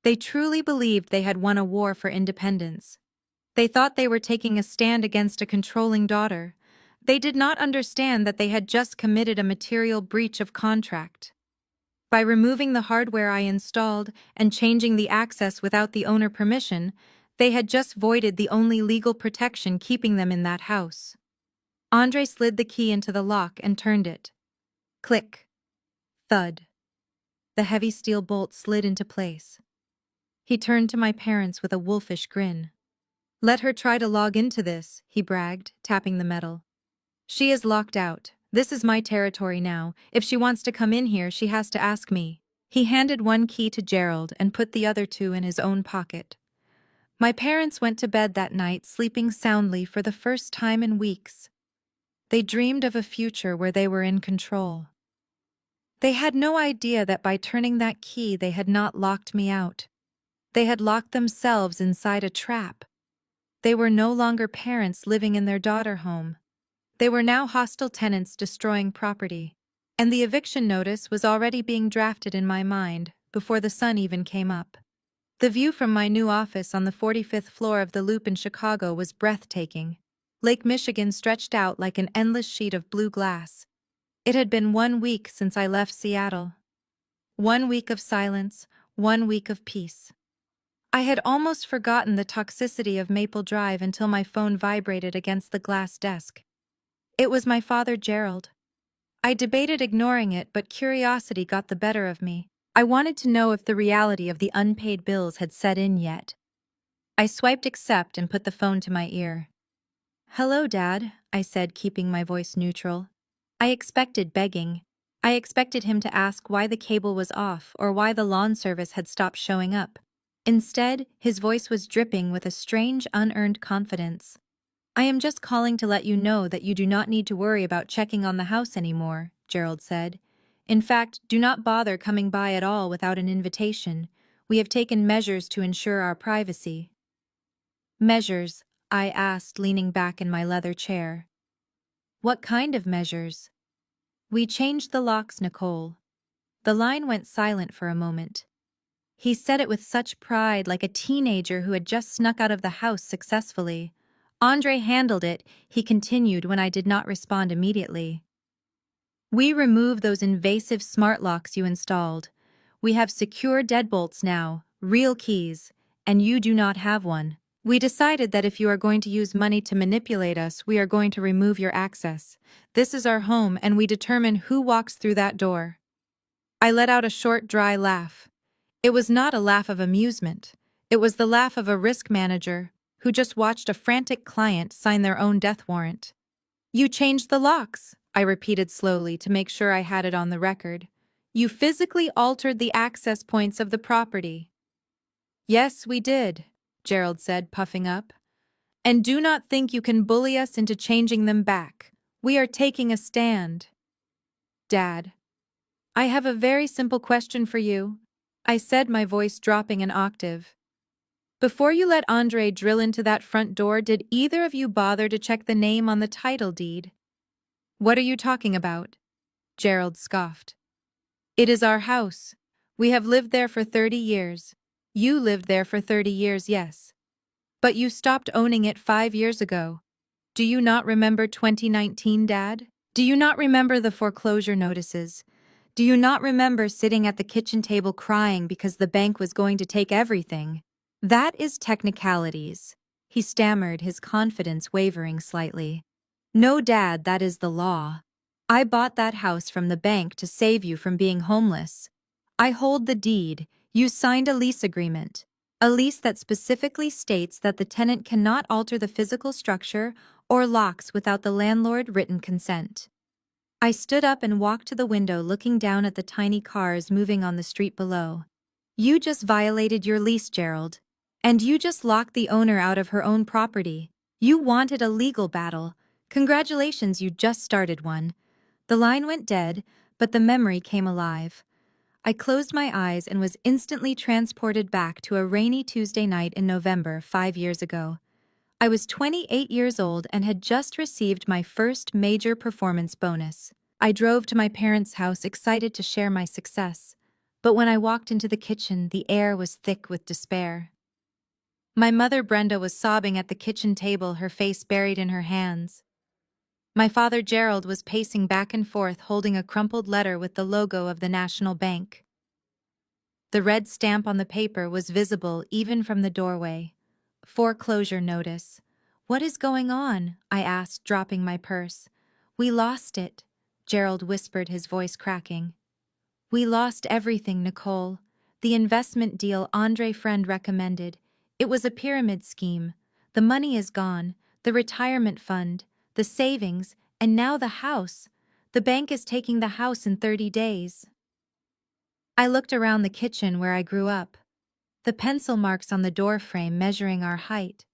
They truly believed they had won a war for independence. They thought they were taking a stand against a controlling daughter. They did not understand that they had just committed a material breach of contract. By removing the hardware I installed and changing the access without the owner permission, they had just voided the only legal protection keeping them in that house. Andre slid the key into the lock and turned it. Click. Thud. The heavy steel bolt slid into place. He turned to my parents with a wolfish grin. "Let her try to log into this," he bragged, tapping the metal. "She is locked out. This is my territory now. If she wants to come in here, she has to ask me." He handed one key to Gerald and put the other 2 in his own pocket. My parents went to bed that night, sleeping soundly for the first time in weeks. They dreamed of a future where they were in control. They had no idea that by turning that key they had not locked me out. They had locked themselves inside a trap. They were no longer parents living in their daughter home. They were now hostile tenants destroying property. And the eviction notice was already being drafted in my mind before the sun even came up. The view from my new office on the 45th floor of the Loop in Chicago was breathtaking. Lake Michigan stretched out like an endless sheet of blue glass. It had been 1 week since I left Seattle. 1 week of silence, 1 week of peace. I had almost forgotten the toxicity of Maple Drive until my phone vibrated against the glass desk. It was my father, Gerald. I debated ignoring it, but curiosity got the better of me. I wanted to know if the reality of the unpaid bills had set in yet. I swiped accept and put the phone to my ear. "Hello, Dad," I said, keeping my voice neutral. I expected begging. I expected him to ask why the cable was off or why the lawn service had stopped showing up. Instead, his voice was dripping with a strange, unearned confidence. I am just calling to let you know that you do not need to worry about checking on the house anymore, Gerald said. In fact, do not bother coming by at all without an invitation. We have taken measures to ensure our privacy. Measures? I asked, leaning back in my leather chair. What kind of measures? We changed the locks, Nicole. The line went silent for a moment. He said it with such pride, like a teenager who had just snuck out of the house successfully. Andre handled it, he continued when I did not respond immediately. We removed those invasive smart locks you installed. We have secure deadbolts now, real keys, and you do not have one. We decided that if you are going to use money to manipulate us, we are going to remove your access. This is our home, and we determine who walks through that door. I let out a short, dry laugh. It was not a laugh of amusement. It was the laugh of a risk manager who just watched a frantic client sign their own death warrant. You changed the locks, I repeated slowly to make sure I had it on the record. You physically altered the access points of the property. Yes, we did, Gerald said, puffing up. And do not think you can bully us into changing them back. We are taking a stand. Dad, I have a very simple question for you, I said, my voice dropping an octave. Before you let Andre drill into that front door, did either of you bother to check the name on the title deed? What are you talking about? Gerald scoffed. It is our house. We have lived there for 30 years. You lived there for 30 years, yes. But you stopped owning it 5 years ago. Do you not remember 2019, Dad? Do you not remember the foreclosure notices? Do you not remember sitting at the kitchen table crying because the bank was going to take everything? That is technicalities, he stammered, his confidence wavering slightly. No, Dad, that is the law. I bought that house from the bank to save you from being homeless. I hold the deed. You signed a lease agreement. A lease that specifically states that the tenant cannot alter the physical structure or locks without the landlord's written consent. I stood up and walked to the window, looking down at the tiny cars moving on the street below. You just violated your lease, Gerald. And you just locked the owner out of her own property. You wanted a legal battle. Congratulations, you just started one. The line went dead, but the memory came alive. I closed my eyes and was instantly transported back to a rainy Tuesday night in November 5 years ago. I was 28 years old and had just received my first major performance bonus. I drove to my parents' house excited to share my success, but when I walked into the kitchen, the air was thick with despair. My mother Brenda was sobbing at the kitchen table, her face buried in her hands. My father Gerald was pacing back and forth holding a crumpled letter with the logo of the National Bank. The red stamp on the paper was visible even from the doorway. Foreclosure notice. What is going on? I asked, dropping my purse. We lost it, Gerald whispered, his voice cracking. We lost everything, Nicole. The investment deal Andre friend recommended. It was a pyramid scheme. The money is gone, the retirement fund, the savings, and now the house. The bank is taking the house in 30 days. I looked around the kitchen where I grew up. The pencil marks on the door frame measuring our height.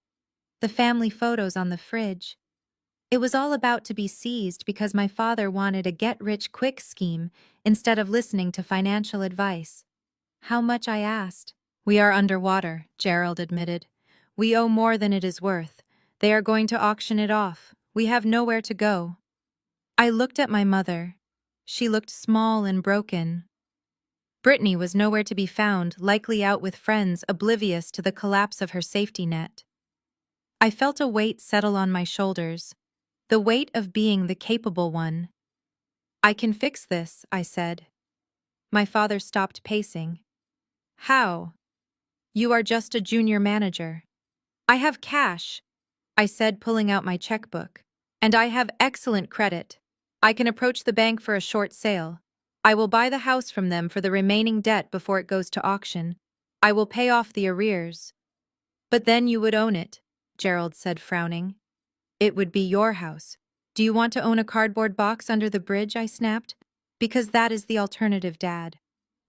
The family photos on the fridge. It was all about to be seized because my father wanted a get-rich-quick scheme instead of listening to financial advice. How much, I asked. We are underwater, Gerald admitted. We owe more than it is worth. They are going to auction it off. We have nowhere to go. I looked at my mother. She looked small and broken. Brittany was nowhere to be found, likely out with friends, oblivious to the collapse of her safety net. I felt a weight settle on my shoulders, the weight of being the capable one. I can fix this, I said. My father stopped pacing. How? You are just a junior manager. I have cash, I said, pulling out my checkbook. And I have excellent credit. I can approach the bank for a short sale. I will buy the house from them for the remaining debt before it goes to auction. I will pay off the arrears. But then you would own it, Gerald said, frowning. It would be your house. Do you want to own a cardboard box under the bridge? I snapped. Because that is the alternative, Dad.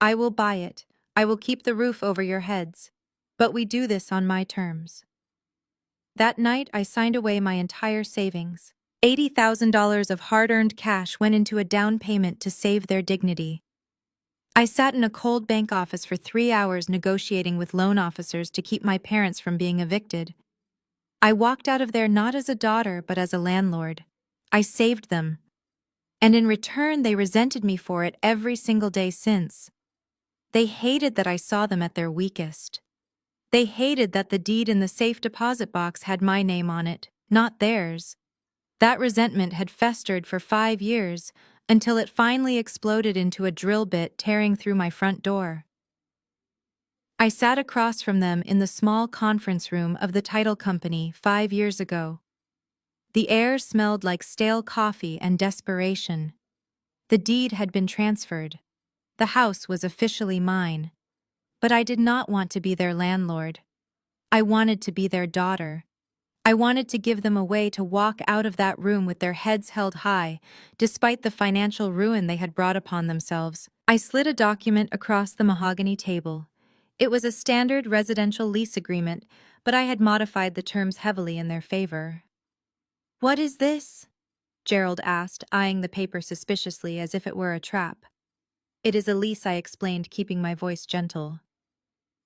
I will buy it. I will keep the roof over your heads. But we do this on my terms. That night, I signed away my entire savings. $80,000 of hard-earned cash went into a down payment to save their dignity. I sat in a cold bank office for 3 hours negotiating with loan officers to keep my parents from being evicted. I walked out of there not as a daughter, but as a landlord. I saved them. And in return, they resented me for it every single day since. They hated that I saw them at their weakest. They hated that the deed in the safe deposit box had my name on it, not theirs. That resentment had festered for 5 years, until it finally exploded into a drill bit tearing through my front door. I sat across from them in the small conference room of the title company 5 years ago. The air smelled like stale coffee and desperation. The deed had been transferred. The house was officially mine. But I did not want to be their landlord. I wanted to be their daughter. I wanted to give them a way to walk out of that room with their heads held high, despite the financial ruin they had brought upon themselves. I slid a document across the mahogany table. It was a standard residential lease agreement, but I had modified the terms heavily in their favor. "What is this?" Gerald asked, eyeing the paper suspiciously as if it were a trap. "It is a lease," I explained, keeping my voice gentle.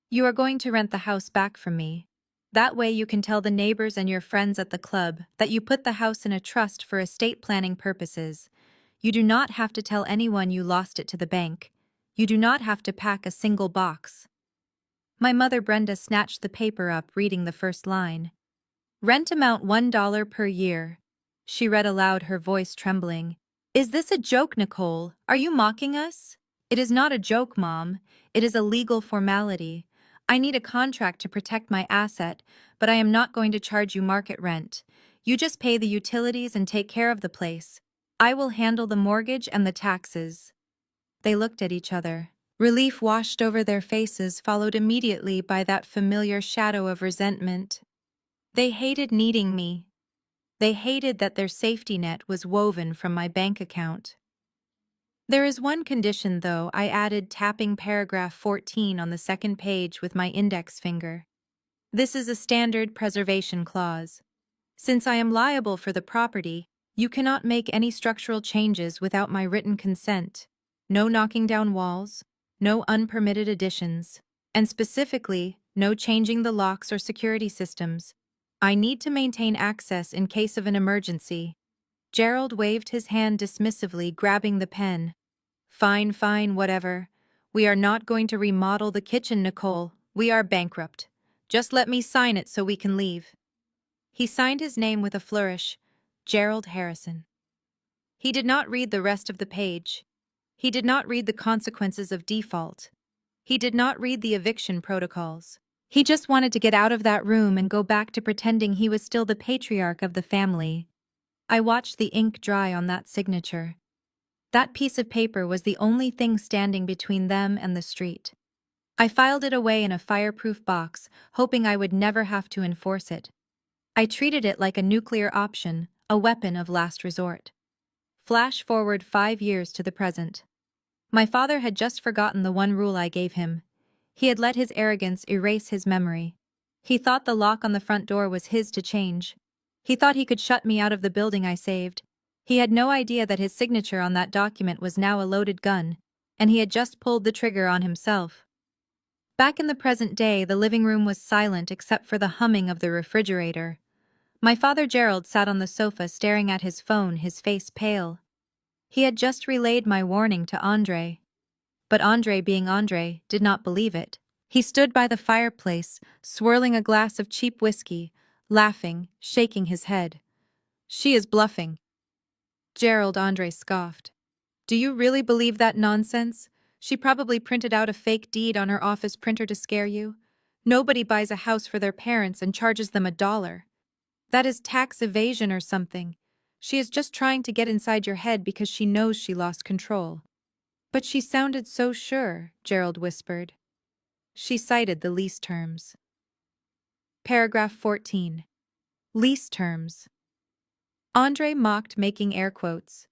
"You are going to rent the house back from me. That way you can tell the neighbors and your friends at the club that you put the house in a trust for estate planning purposes. You do not have to tell anyone you lost it to the bank. You do not have to pack a single box." My mother Brenda snatched the paper up, reading the first line. "Rent amount $1 per year." She read aloud, her voice trembling. "Is this a joke, Nicole? Are you mocking us?" "It is not a joke, Mom. It is a legal formality. I need a contract to protect my asset, but I am not going to charge you market rent. You just pay the utilities and take care of the place. I will handle the mortgage and the taxes." They looked at each other. Relief washed over their faces, followed immediately by that familiar shadow of resentment. They hated needing me. They hated that their safety net was woven from my bank account. "There is one condition, though," I added, tapping paragraph 14 on the second page with my index finger. "This is a standard preservation clause. Since I am liable for the property, you cannot make any structural changes without my written consent. No knocking down walls, no unpermitted additions, and specifically, no changing the locks or security systems. I need to maintain access in case of an emergency." Gerald waved his hand dismissively, grabbing the pen. "Fine, fine, whatever. We are not going to remodel the kitchen, Nicole. We are bankrupt. Just let me sign it so we can leave." He signed his name with a flourish. Gerald Harrison. He did not read the rest of the page. He did not read the consequences of default. He did not read the eviction protocols. He just wanted to get out of that room and go back to pretending he was still the patriarch of the family. I watched the ink dry on that signature. That piece of paper was the only thing standing between them and the street. I filed it away in a fireproof box, hoping I would never have to enforce it. I treated it like a nuclear option, a weapon of last resort. Flash forward 5 years to the present. My father had just forgotten the one rule I gave him. He had let his arrogance erase his memory. He thought the lock on the front door was his to change. He thought he could shut me out of the building I saved. He had no idea that his signature on that document was now a loaded gun, and he had just pulled the trigger on himself. Back in the present day, the living room was silent except for the humming of the refrigerator. My father Gerald sat on the sofa staring at his phone, his face pale. He had just relayed my warning to Andre. But Andre, being Andre, did not believe it. He stood by the fireplace, swirling a glass of cheap whiskey, laughing, shaking his head. "She is bluffing." Gerald, Andre scoffed. "Do you really believe that nonsense? She probably printed out a fake deed on her office printer to scare you. Nobody buys a house for their parents and charges them $1. That is tax evasion or something. She is just trying to get inside your head because she knows she lost control." "But she sounded so sure," Gerald whispered. She cited the lease terms. Paragraph 14. Lease terms. Andre mocked, making air quotes.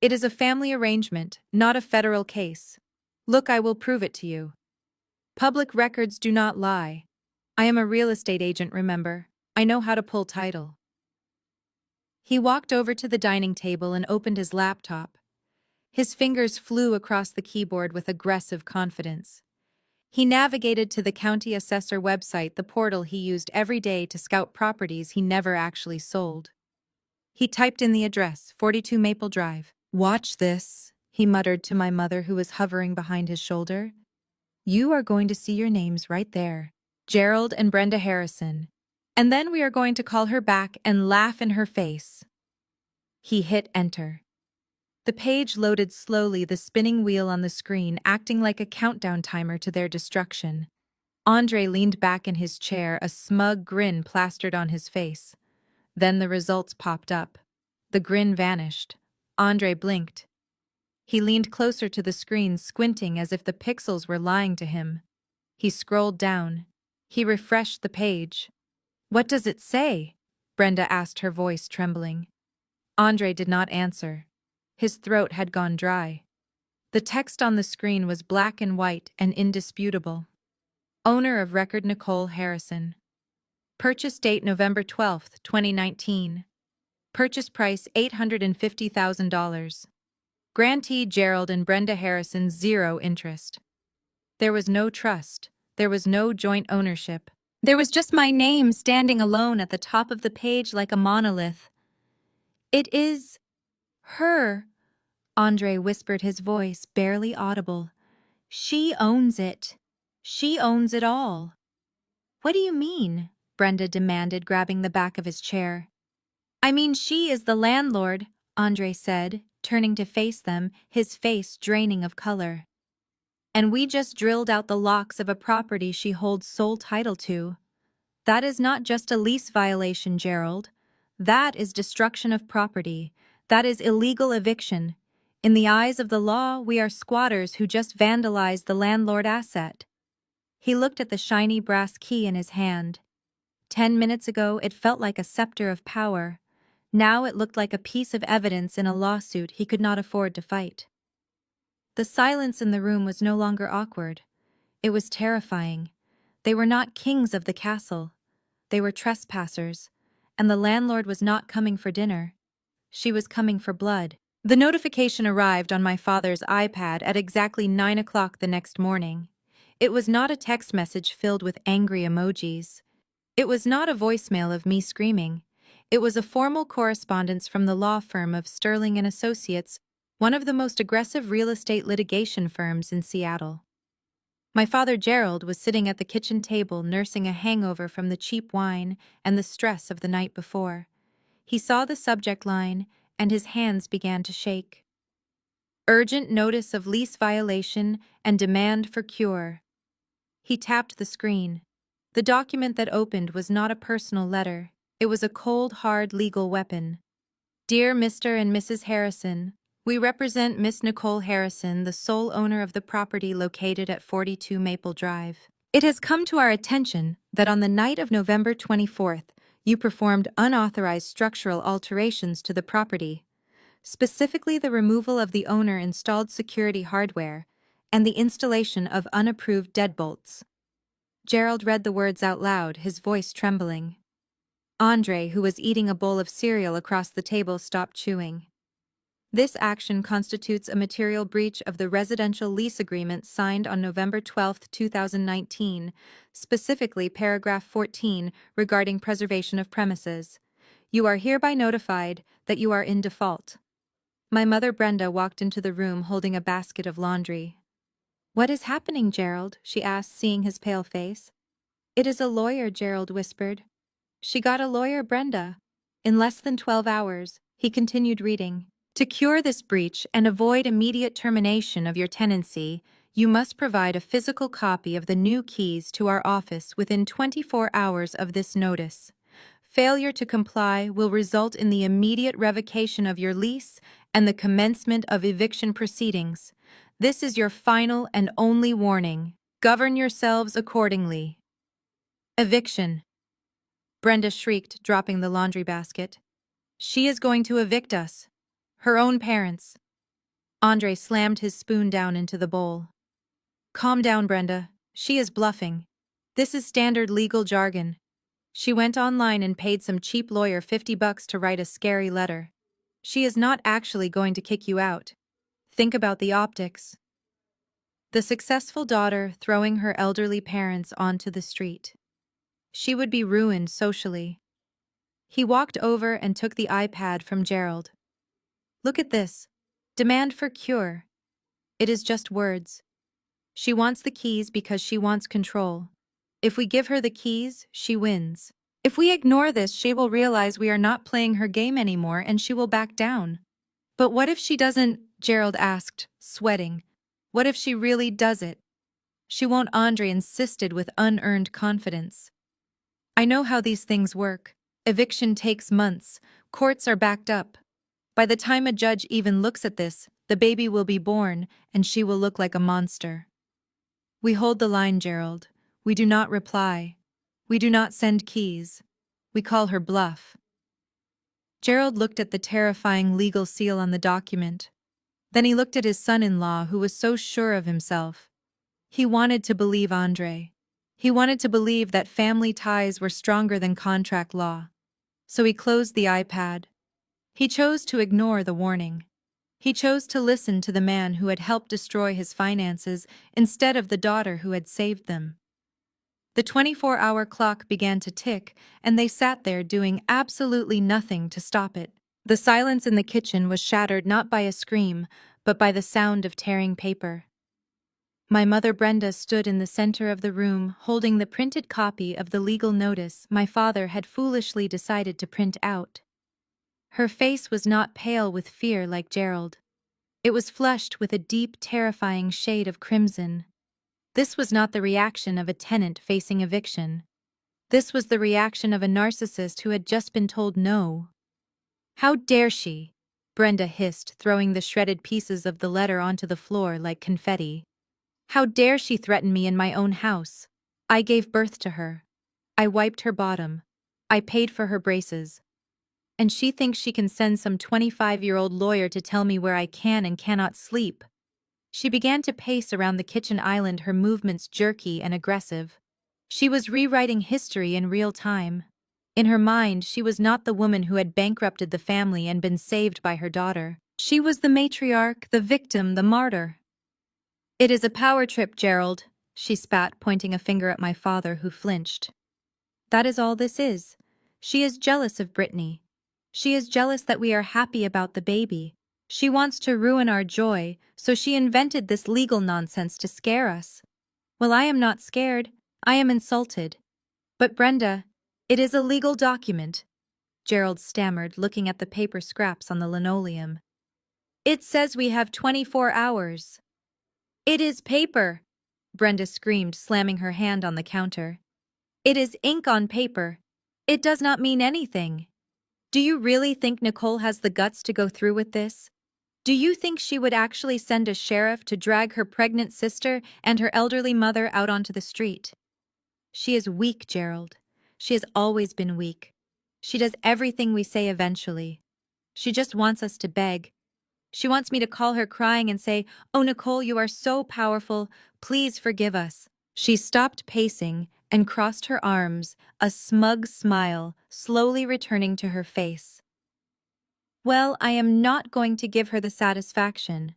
"It is a family arrangement, not a federal case. Look, I will prove it to you. Public records do not lie. I am a real estate agent, remember. I know how to pull title. He walked over to the dining table and opened his laptop. His fingers flew across the keyboard with aggressive confidence. He navigated to the county assessor website, the portal he used every day to scout properties he never actually sold. He typed in the address, 42 Maple Drive. "Watch this," he muttered to my mother, who was hovering behind his shoulder. "You are going to see your names right there. Gerald and Brenda Harrison. And then we are going to call her back and laugh in her face." He hit enter. The page loaded slowly, the spinning wheel on the screen acting like a countdown timer to their destruction. Andre leaned back in his chair, a smug grin plastered on his face. Then the results popped up. The grin vanished. Andre blinked. He leaned closer to the screen, squinting as if the pixels were lying to him. He scrolled down. He refreshed the page. "What does it say?" Brenda asked, her voice trembling. Andre did not answer. His throat had gone dry. The text on the screen was black and white and indisputable. Owner of record Nicole Harrison. Purchase date November 12, 2019. Purchase price $850,000. Grantee Gerald and Brenda Harrison, 0 interest. There was no trust. There was no joint ownership. There was just my name standing alone at the top of the page like a monolith. "It is her," Andre whispered, his voice barely audible. "She owns it. She owns it all." "What do you mean?" Brenda demanded, grabbing the back of his chair. "I mean she is the landlord," Andre said, turning to face them, his face draining of color. "And we just drilled out the locks of a property she holds sole title to. That is not just a lease violation, Gerald. That is destruction of property. That is illegal eviction. In the eyes of the law, we are squatters who just vandalized the landlord asset." He looked at the shiny brass key in his hand. 10 minutes ago, it felt like a scepter of power. Now it looked like a piece of evidence in a lawsuit he could not afford to fight. The silence in the room was no longer awkward. It was terrifying. They were not kings of the castle. They were trespassers, and the landlord was not coming for dinner. She was coming for blood. The notification arrived on my father's iPad at exactly 9 o'clock the next morning. It was not a text message filled with angry emojis. It was not a voicemail of me screaming. It was a formal correspondence from the law firm of Sterling and Associates, one of the most aggressive real estate litigation firms in Seattle. My father Gerald was sitting at the kitchen table, nursing a hangover from the cheap wine and the stress of the night before. He saw the subject line, and his hands began to shake. "Urgent notice of lease violation and demand for cure." He tapped the screen. The document that opened was not a personal letter. It was a cold, hard legal weapon. "Dear Mr. and Mrs. Harrison, we represent Miss Nicole Harrison, the sole owner of the property located at 42 Maple Drive. It has come to our attention that on the night of November 24th, you performed unauthorized structural alterations to the property, specifically the removal of the owner-installed security hardware and the installation of unapproved deadbolts." Gerald read the words out loud, his voice trembling. Andre, who was eating a bowl of cereal across the table, stopped chewing. "This action constitutes a material breach of the residential lease agreement signed on November 12, 2019, specifically paragraph 14 regarding preservation of premises. You are hereby notified that you are in default." My mother Brenda walked into the room holding a basket of laundry. "What is happening, Gerald?" she asked, seeing his pale face. "It is a lawyer," Gerald whispered. "She got a lawyer, Brenda." In less than 12 hours, he continued reading. "To cure this breach and avoid immediate termination of your tenancy, you must provide a physical copy of the new keys to our office within 24 hours of this notice. Failure to comply will result in the immediate revocation of your lease and the commencement of eviction proceedings. This is your final and only warning. Govern yourselves accordingly." "Eviction," Brenda shrieked, dropping the laundry basket. "She is going to evict us. Her own parents." Andre slammed his spoon down into the bowl. "Calm down, Brenda. She is bluffing. This is standard legal jargon. She went online and paid some cheap lawyer $50 to write a scary letter. She is not actually going to kick you out. Think about the optics. The successful daughter throwing her elderly parents onto the street. She would be ruined socially. He walked over and took the iPad from Gerald. Look at this. Demand for cure. It is just words. She wants the keys because she wants control. If we give her the keys, she wins. If we ignore this, she will realize we are not playing her game anymore and she will back down. But what if she doesn't? Gerald asked, sweating. What if she really does it? She won't, Andre insisted with unearned confidence. I know how these things work. Eviction takes months. Courts are backed up. By the time a judge even looks at this, the baby will be born and she will look like a monster. We hold the line, Gerald. We do not reply. We do not send keys. We call her bluff. Gerald looked at the terrifying legal seal on the document. Then he looked at his son-in-law, who was so sure of himself. He wanted to believe Andre. He wanted to believe that family ties were stronger than contract law. So he closed the iPad. He chose to ignore the warning. He chose to listen to the man who had helped destroy his finances instead of the daughter who had saved them. The 24-hour clock began to tick, and they sat there doing absolutely nothing to stop it. The silence in the kitchen was shattered not by a scream, but by the sound of tearing paper. My mother Brenda stood in the center of the room, holding the printed copy of the legal notice my father had foolishly decided to print out. Her face was not pale with fear like Gerald. It was flushed with a deep, terrifying shade of crimson. This was not the reaction of a tenant facing eviction. This was the reaction of a narcissist who had just been told no. How dare she? Brenda hissed, throwing the shredded pieces of the letter onto the floor like confetti. How dare she threaten me in my own house? I gave birth to her. I wiped her bottom. I paid for her braces. And she thinks she can send some 25-year-old lawyer to tell me where I can and cannot sleep. She began to pace around the kitchen island, her movements jerky and aggressive. She was rewriting history in real time. In her mind, she was not the woman who had bankrupted the family and been saved by her daughter. She was the matriarch, the victim, the martyr. It is a power trip, Gerald, she spat, pointing a finger at my father, who flinched. That is all this is. She is jealous of Brittany. She is jealous that we are happy about the baby. She wants to ruin our joy, so she invented this legal nonsense to scare us. Well, I am not scared. I am insulted. But Brenda, it is a legal document, Gerald stammered, looking at the paper scraps on the linoleum. It says we have 24 hours. It is paper, Brenda screamed, slamming her hand on the counter. It is ink on paper. It does not mean anything. Do you really think Nicole has the guts to go through with this? Do you think she would actually send a sheriff to drag her pregnant sister and her elderly mother out onto the street? She is weak, Gerald. She has always been weak. She does everything we say eventually. She just wants us to beg. She wants me to call her crying and say, "Oh, Nicole, you are so powerful. Please forgive us." She stopped pacing and crossed her arms, a smug smile slowly returning to her face. Well, I am not going to give her the satisfaction.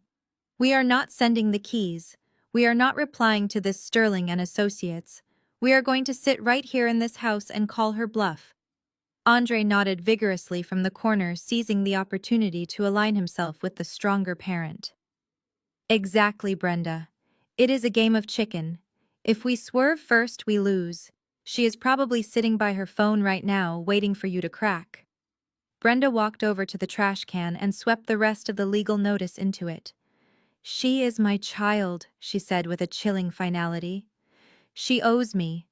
We are not sending the keys. We are not replying to this Sterling and Associates. We are going to sit right here in this house and call her bluff. Andre nodded vigorously from the corner, seizing the opportunity to align himself with the stronger parent. Exactly, Brenda. It is a game of chicken. If we swerve first, we lose. She is probably sitting by her phone right now, waiting for you to crack. Brenda walked over to the trash can and swept the rest of the legal notice into it. She is my child, she said with a chilling finality. She owes me.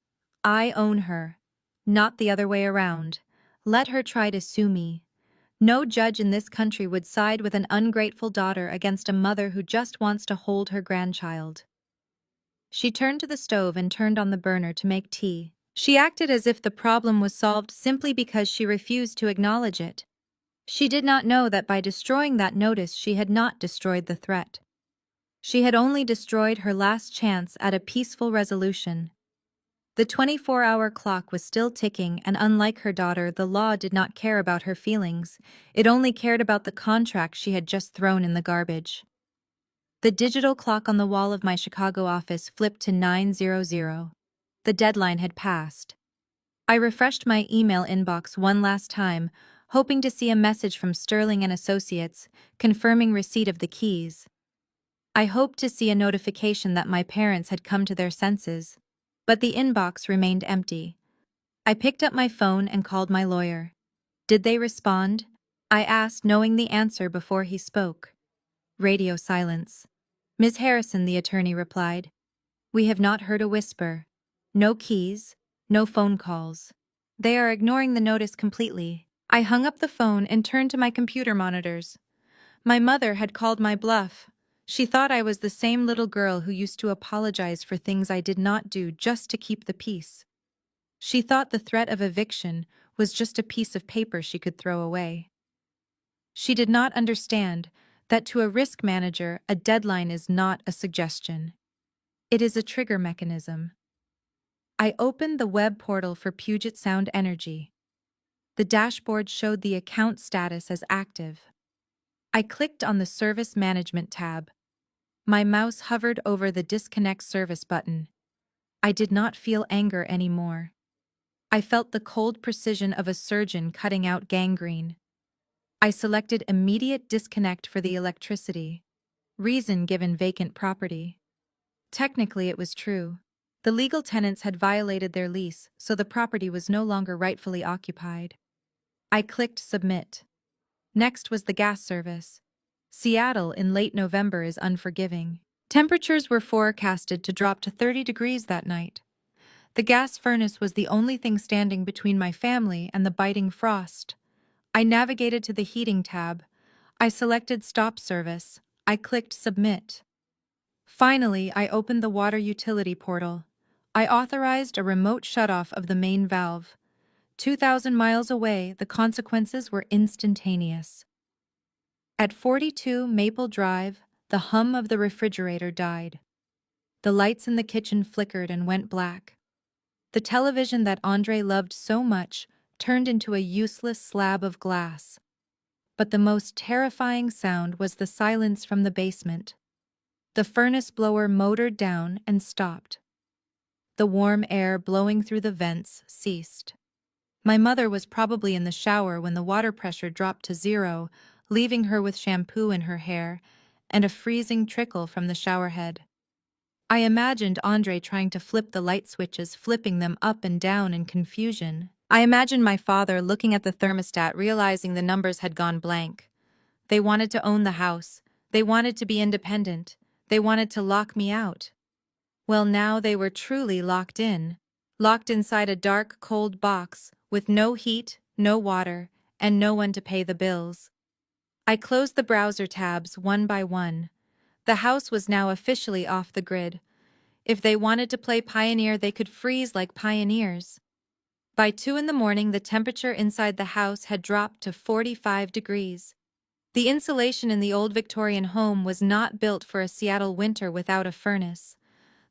I own her. Not the other way around. Let her try to sue me. No judge in this country would side with an ungrateful daughter against a mother who just wants to hold her grandchild. She turned to the stove and turned on the burner to make tea. She acted as if the problem was solved simply because she refused to acknowledge it. She did not know that by destroying that notice she had not destroyed the threat. She had only destroyed her last chance at a peaceful resolution. The 24-hour clock was still ticking, and unlike her daughter, the law did not care about her feelings. It only cared about the contract she had just thrown in the garbage. The digital clock on the wall of my Chicago office flipped to 9:00. The deadline had passed. I refreshed my email inbox one last time, hoping to see a message from Sterling and Associates confirming receipt of the keys. I hoped to see a notification that my parents had come to their senses, but the inbox remained empty. I picked up my phone and called my lawyer. Did they respond? I asked, knowing the answer before he spoke. Radio silence. Ms. Harrison, the attorney replied. We have not heard a whisper. No keys, no phone calls. They are ignoring the notice completely. I hung up the phone and turned to my computer monitors. My mother had called my bluff. She thought I was the same little girl who used to apologize for things I did not do just to keep the peace. She thought the threat of eviction was just a piece of paper she could throw away. She did not understand that to a risk manager, a deadline is not a suggestion. It is a trigger mechanism. I opened the web portal for Puget Sound Energy. The dashboard showed the account status as active. I clicked on the Service Management tab. My mouse hovered over the Disconnect Service button. I did not feel anger anymore. I felt the cold precision of a surgeon cutting out gangrene. I selected immediate disconnect for the electricity. Reason given vacant property. Technically, it was true. The legal tenants had violated their lease, so the property was no longer rightfully occupied. I clicked Submit. Next was the gas service. Seattle in late November is unforgiving. Temperatures were forecasted to drop to 30 degrees that night. The gas furnace was the only thing standing between my family and the biting frost. I navigated to the heating tab. I selected Stop Service. I clicked Submit. Finally, I opened the water utility portal. I authorized a remote shutoff of the main valve. 2,000 miles away, the consequences were instantaneous. At 42 Maple Drive, the hum of the refrigerator died. The lights in the kitchen flickered and went black. The television that Andre loved so much turned into a useless slab of glass. But the most terrifying sound was the silence from the basement. The furnace blower motored down and stopped. The warm air blowing through the vents ceased. My mother was probably in the shower when the water pressure dropped to 0, leaving her with shampoo in her hair and a freezing trickle from the showerhead. I imagined Andre trying to flip the light switches, flipping them up and down in confusion. I imagined my father looking at the thermostat, realizing the numbers had gone blank. They wanted to own the house. They wanted to be independent. They wanted to lock me out. Well, now they were truly locked inside a dark, cold box with no heat, no water, and no one to pay the bills. I closed the browser tabs one by one. The house was now officially off the grid. If they wanted to play Pioneer, they could freeze like pioneers. By 2 in the morning, the temperature inside the house had dropped to 45 degrees. The insulation in the old Victorian home was not built for a Seattle winter without a furnace.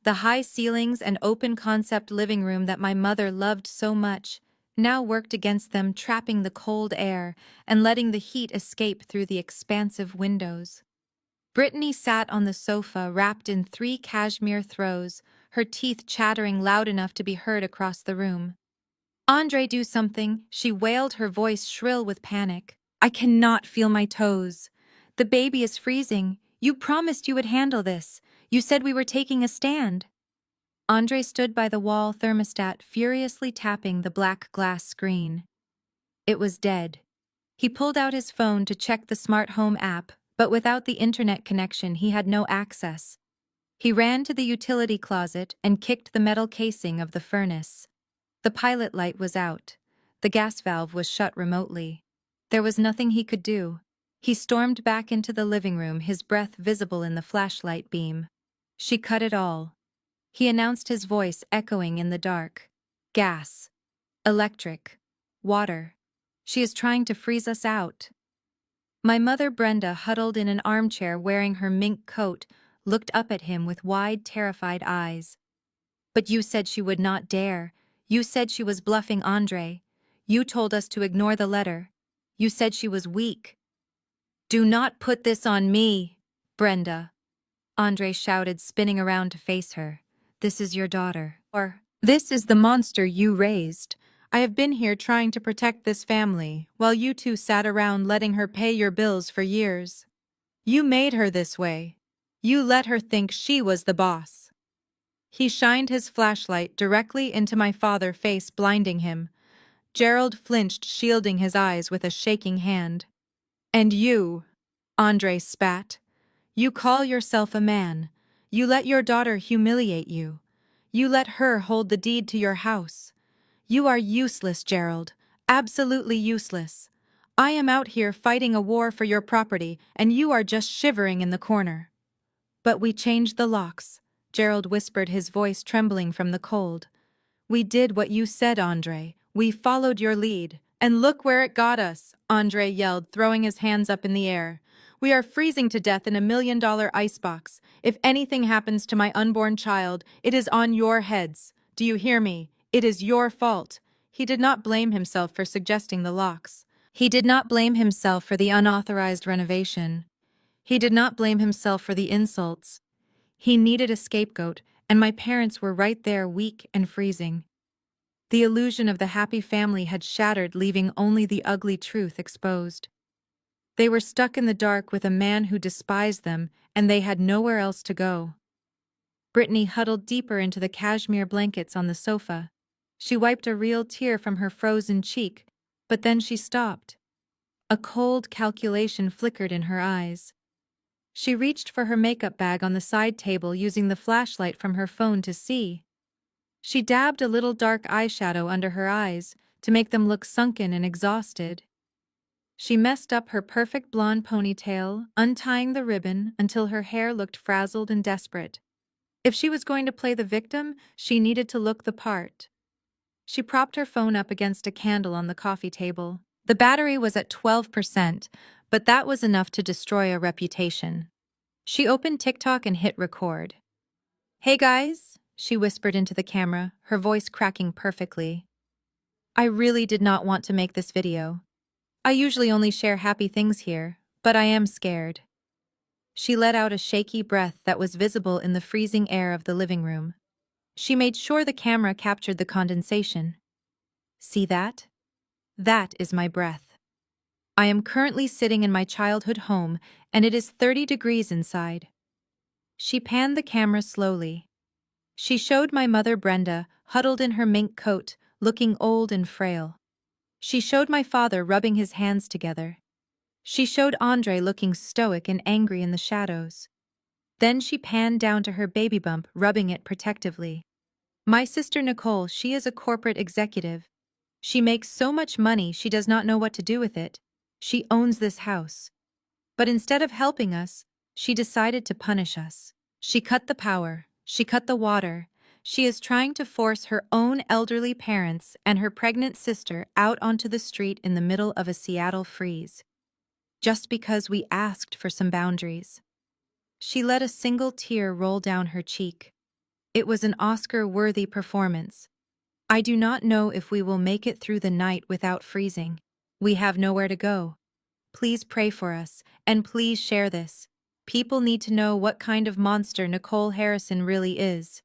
The high ceilings and open-concept living room that my mother loved so much now worked against them, trapping the cold air and letting the heat escape through the expansive windows. Brittany sat on the sofa, wrapped in 3 cashmere throws, her teeth chattering loud enough to be heard across the room. "Andre, do something," she wailed, her voice shrill with panic. "I cannot feel my toes. The baby is freezing. You promised you would handle this. You said we were taking a stand." Andre stood by the wall thermostat, furiously tapping the black glass screen. It was dead. He pulled out his phone to check the smart home app, but without the internet connection, he had no access. He ran to the utility closet and kicked the metal casing of the furnace. The pilot light was out. The gas valve was shut remotely. There was nothing he could do. He stormed back into the living room, his breath visible in the flashlight beam. "She cut it all." He announced, his voice echoing in the dark. "Gas. Electric. Water. She is trying to freeze us out." My mother Brenda, huddled in an armchair wearing her mink coat, looked up at him with wide, terrified eyes. But you said she would not dare. You said she was bluffing Andre. You told us to ignore the letter. You said she was weak. Do not put this on me, Brenda. Andre shouted, spinning around to face her. This is your daughter. Or, this is the monster you raised. I have been here trying to protect this family, while you two sat around letting her pay your bills for years. You made her this way. You let her think she was the boss. He shined his flashlight directly into my father's face, blinding him. Gerald flinched, shielding his eyes with a shaking hand. And you, Andre spat. You call yourself a man. You let your daughter humiliate you. You let her hold the deed to your house. You are useless, Gerald. Absolutely useless. I am out here fighting a war for your property, and you are just shivering in the corner. But we changed the locks, Gerald whispered, his voice trembling from the cold. We did what you said, Andre. We followed your lead. And look where it got us, Andre yelled, throwing his hands up in the air. We are freezing to death in a $1 million icebox. If anything happens to my unborn child, it is on your heads. Do you hear me? It is your fault. He did not blame himself for suggesting the locks. He did not blame himself for the unauthorized renovation. He did not blame himself for the insults. He needed a scapegoat, and my parents were right there, weak and freezing. The illusion of the happy family had shattered, leaving only the ugly truth exposed. They were stuck in the dark with a man who despised them, and they had nowhere else to go. Brittany huddled deeper into the cashmere blankets on the sofa. She wiped a real tear from her frozen cheek, but then she stopped. A cold calculation flickered in her eyes. She reached for her makeup bag on the side table, using the flashlight from her phone to see. She dabbed a little dark eyeshadow under her eyes to make them look sunken and exhausted. She messed up her perfect blonde ponytail, untying the ribbon until her hair looked frazzled and desperate. If she was going to play the victim, she needed to look the part. She propped her phone up against a candle on the coffee table. The battery was at 12%, but that was enough to destroy a reputation. She opened TikTok and hit record. Hey guys, she whispered into the camera, her voice cracking perfectly. I really did not want to make this video. I usually only share happy things here, but I am scared. She let out a shaky breath that was visible in the freezing air of the living room. She made sure the camera captured the condensation. See that? That is my breath. I am currently sitting in my childhood home, and it is 30 degrees inside. She panned the camera slowly. She showed my mother Brenda, huddled in her mink coat, looking old and frail. She showed my father rubbing his hands together. She showed Andre looking stoic and angry in the shadows. Then she panned down to her baby bump, rubbing it protectively. My sister Nicole, she is a corporate executive. She makes so much money she does not know what to do with it. She owns this house. But instead of helping us, she decided to punish us. She cut the power. She cut the water. She is trying to force her own elderly parents and her pregnant sister out onto the street in the middle of a Seattle freeze. Just because we asked for some boundaries. She let a single tear roll down her cheek. It was an Oscar-worthy performance. I do not know if we will make it through the night without freezing. We have nowhere to go. Please pray for us, and please share this. People need to know what kind of monster Nicole Harrison really is.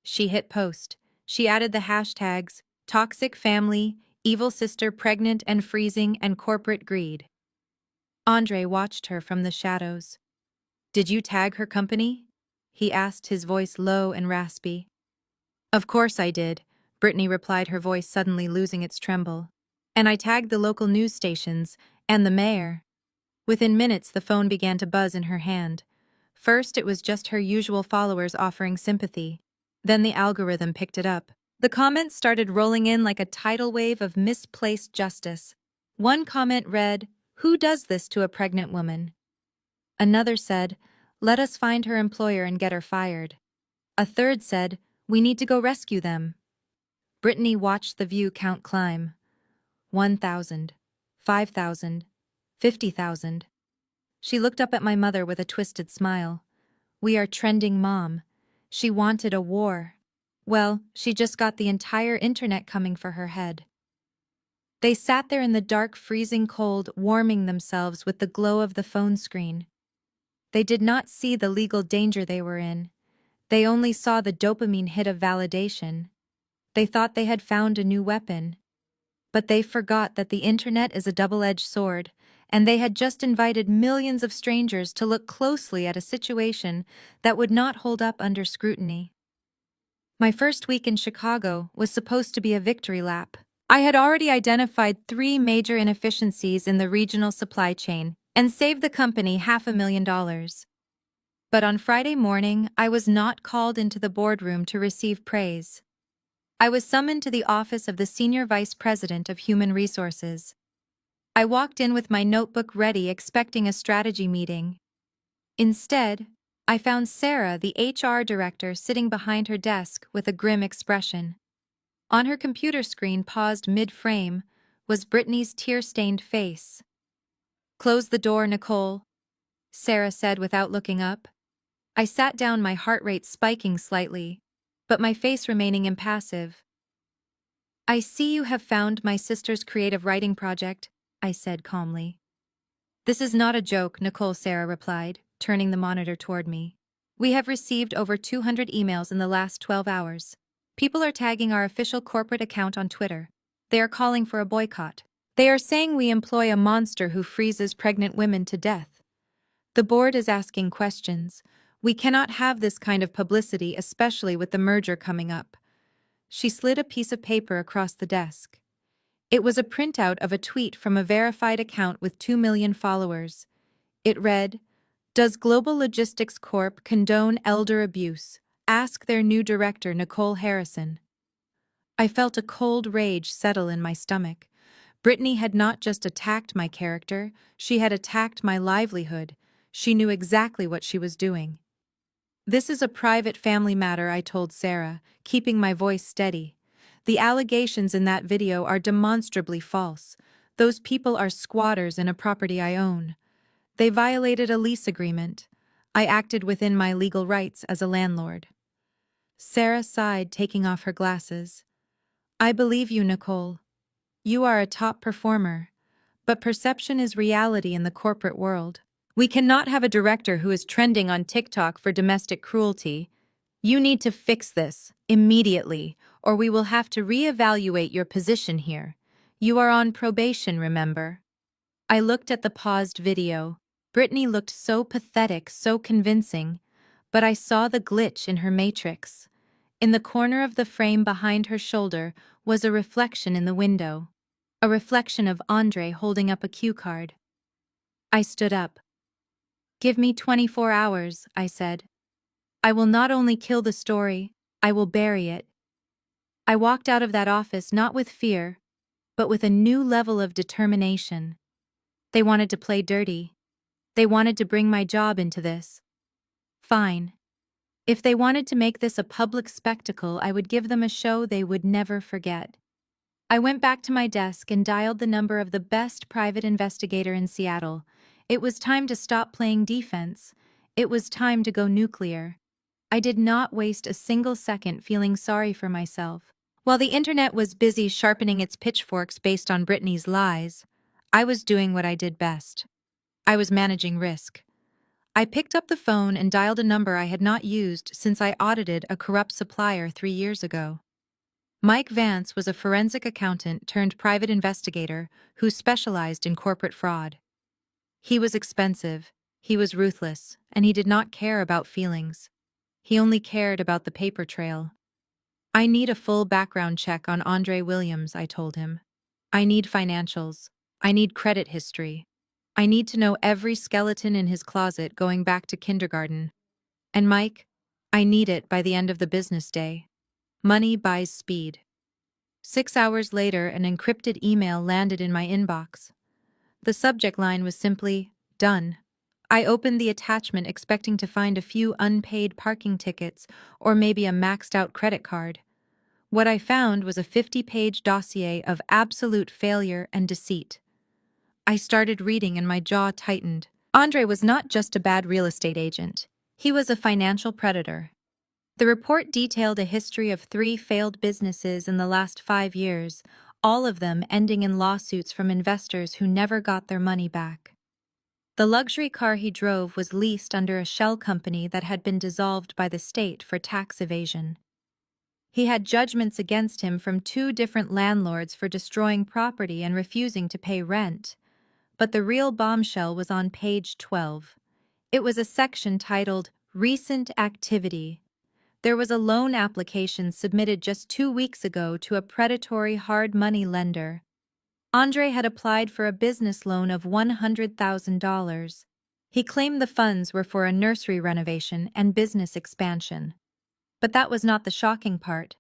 She hit post. She added the hashtags, toxic family, evil sister pregnant and freezing, and corporate greed. Andre watched her from the shadows. Did you tag her company? He asked, his voice low and raspy. Of course I did, Brittany replied, her voice suddenly losing its tremble. And I tagged the local news stations, and the mayor. Within minutes, the phone began to buzz in her hand. First, it was just her usual followers offering sympathy. Then the algorithm picked it up. The comments started rolling in like a tidal wave of misplaced justice. One comment read, "Who does this to a pregnant woman?" Another said, "Let us find her employer and get her fired." A third said, "We need to go rescue them." Brittany watched the view count climb. 1,000, 5,000, 50,000. She looked up at my mother with a twisted smile. "We are trending, Mom." She wanted a war. Well, she just got the entire internet coming for her head. They sat there in the dark, freezing cold, warming themselves with the glow of the phone screen. They did not see the legal danger they were in. They only saw the dopamine hit of validation. They thought they had found a new weapon. But they forgot that the internet is a double-edged sword, and they had just invited millions of strangers to look closely at a situation that would not hold up under scrutiny. My first week in Chicago was supposed to be a victory lap. I had already identified 3 major inefficiencies in the regional supply chain and saved the company $500,000. But on Friday morning, I was not called into the boardroom to receive praise. I was summoned to the office of the Senior Vice President of Human Resources. I walked in with my notebook ready, expecting a strategy meeting. Instead, I found Sarah, the HR director, sitting behind her desk with a grim expression. On her computer screen, paused mid-frame, was Brittany's tear-stained face. "Close the door, Nicole," Sarah said without looking up. I sat down, my heart rate spiking slightly, but my face remaining impassive. "I see you have found my sister's creative writing project," I said calmly. "This is not a joke," Sarah replied, turning the monitor toward me. "We have received over 200 emails in the last 12 hours. People are tagging our official corporate account on Twitter. They are calling for a boycott. They are saying we employ a monster who freezes pregnant women to death. The board is asking questions. We cannot have this kind of publicity, especially with the merger coming up." She slid a piece of paper across the desk. It was a printout of a tweet from a verified account with 2 million followers. It read, "Does Global Logistics Corp condone elder abuse? Ask their new director, Nicole Harrison." I felt a cold rage settle in my stomach. Brittany had not just attacked my character, she had attacked my livelihood. She knew exactly what she was doing. "This is a private family matter," I told Sarah, keeping my voice steady. "The allegations in that video are demonstrably false. Those people are squatters in a property I own. They violated a lease agreement. I acted within my legal rights as a landlord." Sarah sighed, taking off her glasses. "I believe you, Nicole. You are a top performer. But perception is reality in the corporate world. We cannot have a director who is trending on TikTok for domestic cruelty. You need to fix this, immediately, or we will have to reevaluate your position here. You are on probation, remember?" I looked at the paused video. Brittany looked so pathetic, so convincing, but I saw the glitch in her matrix. In the corner of the frame behind her shoulder was a reflection in the window. A reflection of Andre holding up a cue card. I stood up. "Give me 24 hours, I said. "I will not only kill the story, I will bury it." I walked out of that office not with fear, but with a new level of determination. They wanted to play dirty. They wanted to bring my job into this. Fine. If they wanted to make this a public spectacle, I would give them a show they would never forget. I went back to my desk and dialed the number of the best private investigator in Seattle. It was time to stop playing defense. It was time to go nuclear. I did not waste a single second feeling sorry for myself. While the internet was busy sharpening its pitchforks based on Brittany's lies, I was doing what I did best. I was managing risk. I picked up the phone and dialed a number I had not used since I audited a corrupt supplier 3 years ago. Mike Vance was a forensic accountant turned private investigator who specialized in corporate fraud. He was expensive, he was ruthless, and he did not care about feelings. He only cared about the paper trail. "I need a full background check on Andre Williams," I told him. "I need financials. I need credit history. I need to know every skeleton in his closet going back to kindergarten. And Mike, I need it by the end of the business day. Money buys speed." 6 hours later, an encrypted email landed in my inbox. The subject line was simply, "Done." I opened the attachment expecting to find a few unpaid parking tickets or maybe a maxed-out credit card. What I found was a 50-page dossier of absolute failure and deceit. I started reading and my jaw tightened. Andre was not just a bad real estate agent. He was a financial predator. The report detailed a history of 3 failed businesses in the last 5 years, all of them ending in lawsuits from investors who never got their money back. The luxury car he drove was leased under a shell company that had been dissolved by the state for tax evasion. He had judgments against him from 2 different landlords for destroying property and refusing to pay rent. But the real bombshell was on page 12. It was a section titled, Recent Activity. There was a loan application submitted just 2 weeks ago to a predatory hard money lender. Andre had applied for a business loan of $100,000. He claimed the funds were for a nursery renovation and business expansion. But that was not the shocking part.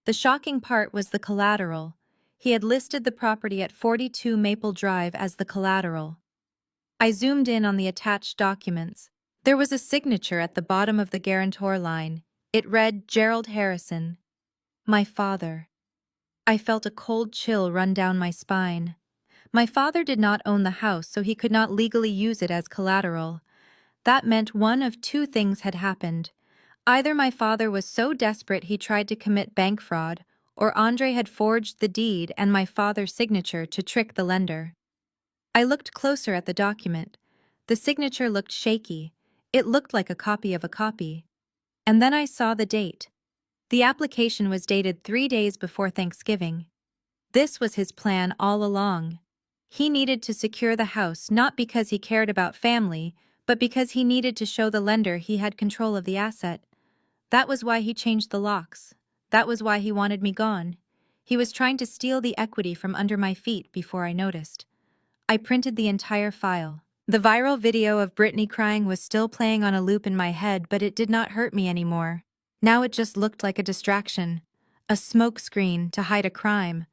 The shocking part was the collateral. He had listed the property at 42 Maple Drive as the collateral. I zoomed in on the attached documents. There was a signature at the bottom of the guarantor line. It read, Gerald Harrison. My father. I felt a cold chill run down my spine. My father did not own the house, so he could not legally use it as collateral. That meant one of 2 things had happened. Either my father was so desperate he tried to commit bank fraud, or Andre had forged the deed and my father's signature to trick the lender. I looked closer at the document. The signature looked shaky. It looked like a copy of a copy. And then I saw the date. The application was dated 3 days before Thanksgiving. This was his plan all along. He needed to secure the house not because he cared about family, but because he needed to show the lender he had control of the asset. That was why he changed the locks. That was why he wanted me gone. He was trying to steal the equity from under my feet before I noticed. I printed the entire file. The viral video of Brittany crying was still playing on a loop in my head, but it did not hurt me anymore. Now it just looked like a distraction. A smokescreen to hide a crime.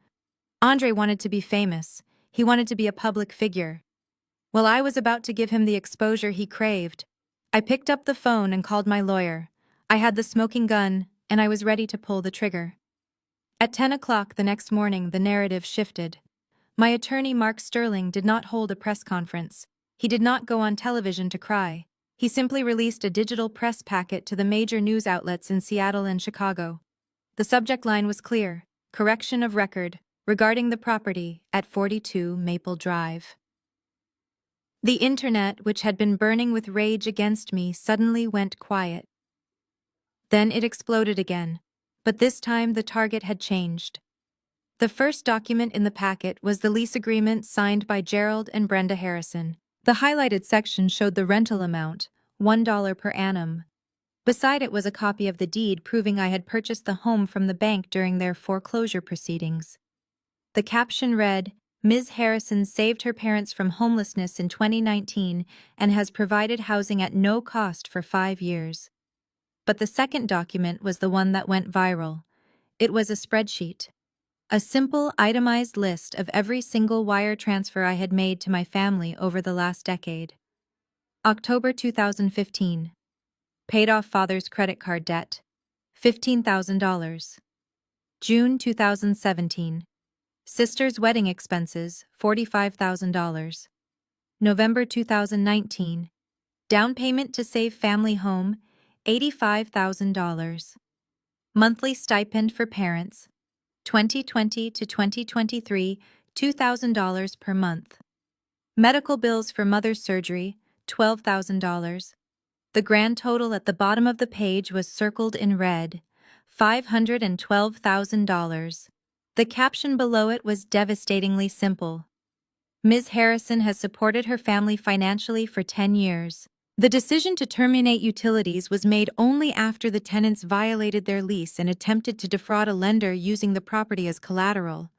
Andre wanted to be famous. He wanted to be a public figure. Well, I was about to give him the exposure he craved. I picked up the phone and called my lawyer. I had the smoking gun, and I was ready to pull the trigger. At 10 o'clock the next morning, the narrative shifted. My attorney, Mark Sterling, did not hold a press conference. He did not go on television to cry. He simply released a digital press packet to the major news outlets in Seattle and Chicago. The subject line was clear: correction of record regarding the property at 42 Maple Drive. The internet, which had been burning with rage against me, suddenly went quiet. Then it exploded again, but this time the target had changed. The first document in the packet was the lease agreement signed by Gerald and Brenda Harrison. The highlighted section showed the rental amount, $1 per annum. Beside it was a copy of the deed proving I had purchased the home from the bank during their foreclosure proceedings. The caption read, Ms. Harrison saved her parents from homelessness in 2019 and has provided housing at no cost for 5 years. But the second document was the one that went viral. It was a spreadsheet. A simple, itemized list of every single wire transfer I had made to my family over the last decade. October 2015. Paid off father's credit card debt. $15,000. June 2017. Sister's wedding expenses, $45,000. November 2019. Down payment to save family home, $85,000. Monthly stipend for parents, 2020 to 2023, $2,000 per month. Medical bills for mother's surgery, $12,000. The grand total at the bottom of the page was circled in red, $512,000. The caption below it was devastatingly simple. Ms. Harrison has supported her family financially for 10 years. The decision to terminate utilities was made only after the tenants violated their lease and attempted to defraud a lender using the property as collateral.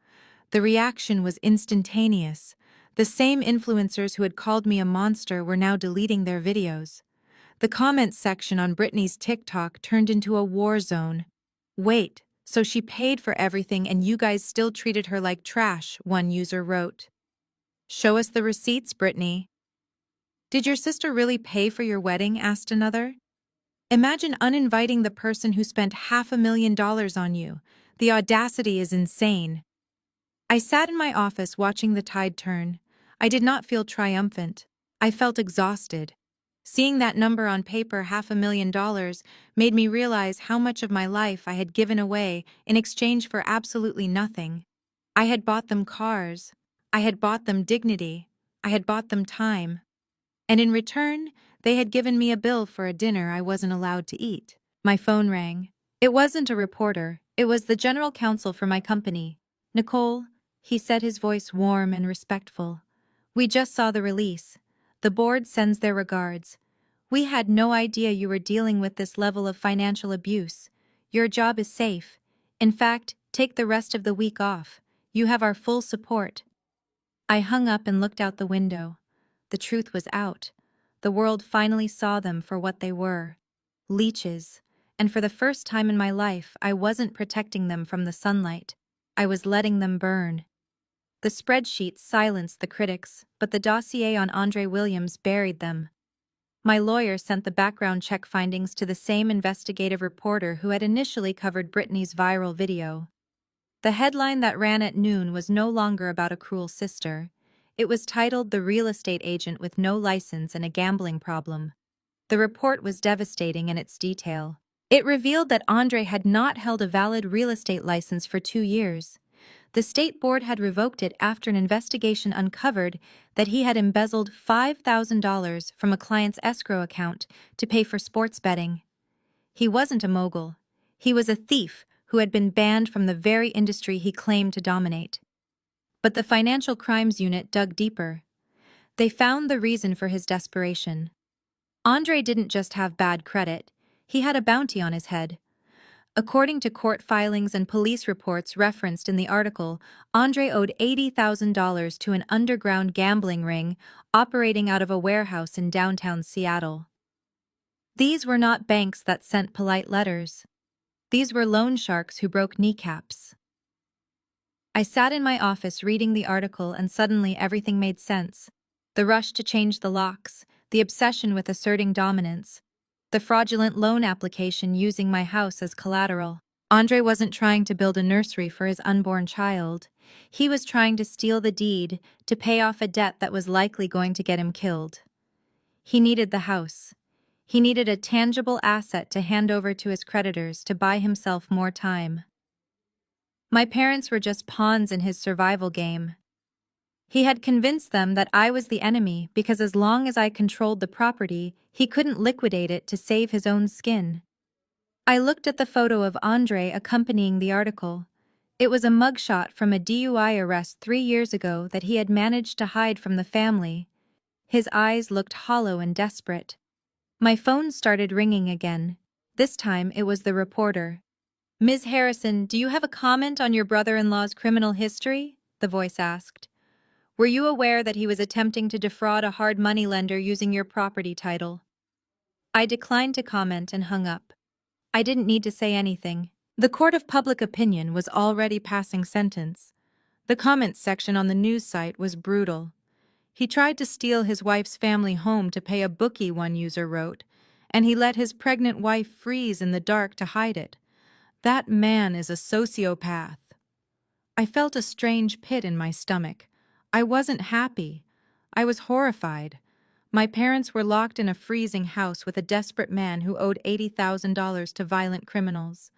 The reaction was instantaneous. The same influencers who had called me a monster were now deleting their videos. The comments section on Brittany's TikTok turned into a war zone. Wait, so she paid for everything and you guys still treated her like trash, one user wrote. Show us the receipts, Brittany. Did your sister really pay for your wedding? Asked another. Imagine uninviting the person who spent $500,000 on you. The audacity is insane. I sat in my office watching the tide turn. I did not feel triumphant. I felt exhausted. Seeing that number on paper, $500,000, made me realize how much of my life I had given away in exchange for absolutely nothing. I had bought them cars. I had bought them dignity. I had bought them time. And in return, they had given me a bill for a dinner I wasn't allowed to eat. My phone rang. It wasn't a reporter. It was the general counsel for my company. "Nicole," he said, his voice warm and respectful. "We just saw the release. The board sends their regards. We had no idea you were dealing with this level of financial abuse. Your job is safe. In fact, take the rest of the week off. You have our full support." I hung up and looked out the window. The truth was out. The world finally saw them for what they were. Leeches. And for the first time in my life, I wasn't protecting them from the sunlight. I was letting them burn. The spreadsheets silenced the critics, but the dossier on Andre Williams buried them. My lawyer sent the background check findings to the same investigative reporter who had initially covered Britney's viral video. The headline that ran at noon was no longer about a cruel sister. It was titled "The Real Estate Agent with No License and a Gambling Problem." The report was devastating in its detail. It revealed that Andre had not held a valid real estate license for 2 years. The state board had revoked it after an investigation uncovered that he had embezzled $5,000 from a client's escrow account to pay for sports betting. He wasn't a mogul. He was a thief who had been banned from the very industry he claimed to dominate. But the Financial Crimes Unit dug deeper. They found the reason for his desperation. Andre didn't just have bad credit, he had a bounty on his head. According to court filings and police reports referenced in the article, Andre owed $80,000 to an underground gambling ring operating out of a warehouse in downtown Seattle. These were not banks that sent polite letters. These were loan sharks who broke kneecaps. I sat in my office reading the article, and suddenly everything made sense. The rush to change the locks, the obsession with asserting dominance, the fraudulent loan application using my house as collateral. Andre wasn't trying to build a nursery for his unborn child. He was trying to steal the deed to pay off a debt that was likely going to get him killed. He needed the house. He needed a tangible asset to hand over to his creditors to buy himself more time. My parents were just pawns in his survival game. He had convinced them that I was the enemy because as long as I controlled the property, he couldn't liquidate it to save his own skin. I looked at the photo of Andre accompanying the article. It was a mugshot from a DUI arrest 3 years ago that he had managed to hide from the family. His eyes looked hollow and desperate. My phone started ringing again. This time it was the reporter. "Ms. Harrison, do you have a comment on your brother-in-law's criminal history?" the voice asked. "Were you aware that he was attempting to defraud a hard money lender using your property title?" I declined to comment and hung up. I didn't need to say anything. The court of public opinion was already passing sentence. The comments section on the news site was brutal. "He tried to steal his wife's family home to pay a bookie," one user wrote, "and he let his pregnant wife freeze in the dark to hide it. That man is a sociopath." I felt a strange pit in my stomach. I wasn't happy. I was horrified. My parents were locked in a freezing house with a desperate man who owed $80,000 to violent criminals.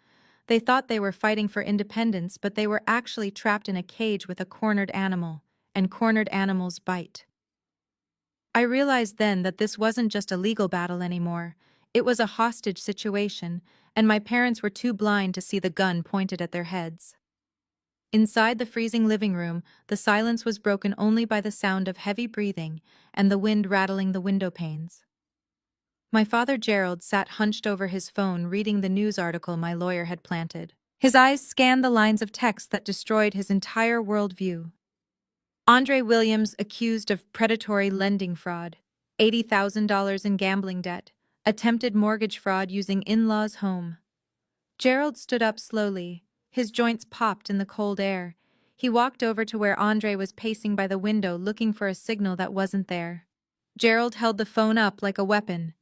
They thought they were fighting for independence, but they were actually trapped in a cage with a cornered animal, and cornered animals bite. I realized then that this wasn't just a legal battle anymore. It was a hostage situation, and my parents were too blind to see the gun pointed at their heads. Inside the freezing living room, the silence was broken only by the sound of heavy breathing and the wind rattling the window panes. My father Gerald sat hunched over his phone reading the news article my lawyer had planted. His eyes scanned the lines of text that destroyed his entire worldview. Andre Williams accused of predatory lending fraud, $80,000 in gambling debt, attempted mortgage fraud using in-laws' home. Gerald stood up slowly. His joints popped in the cold air. He walked over to where Andre was pacing by the window looking for a signal that wasn't there. Gerald held the phone up like a weapon.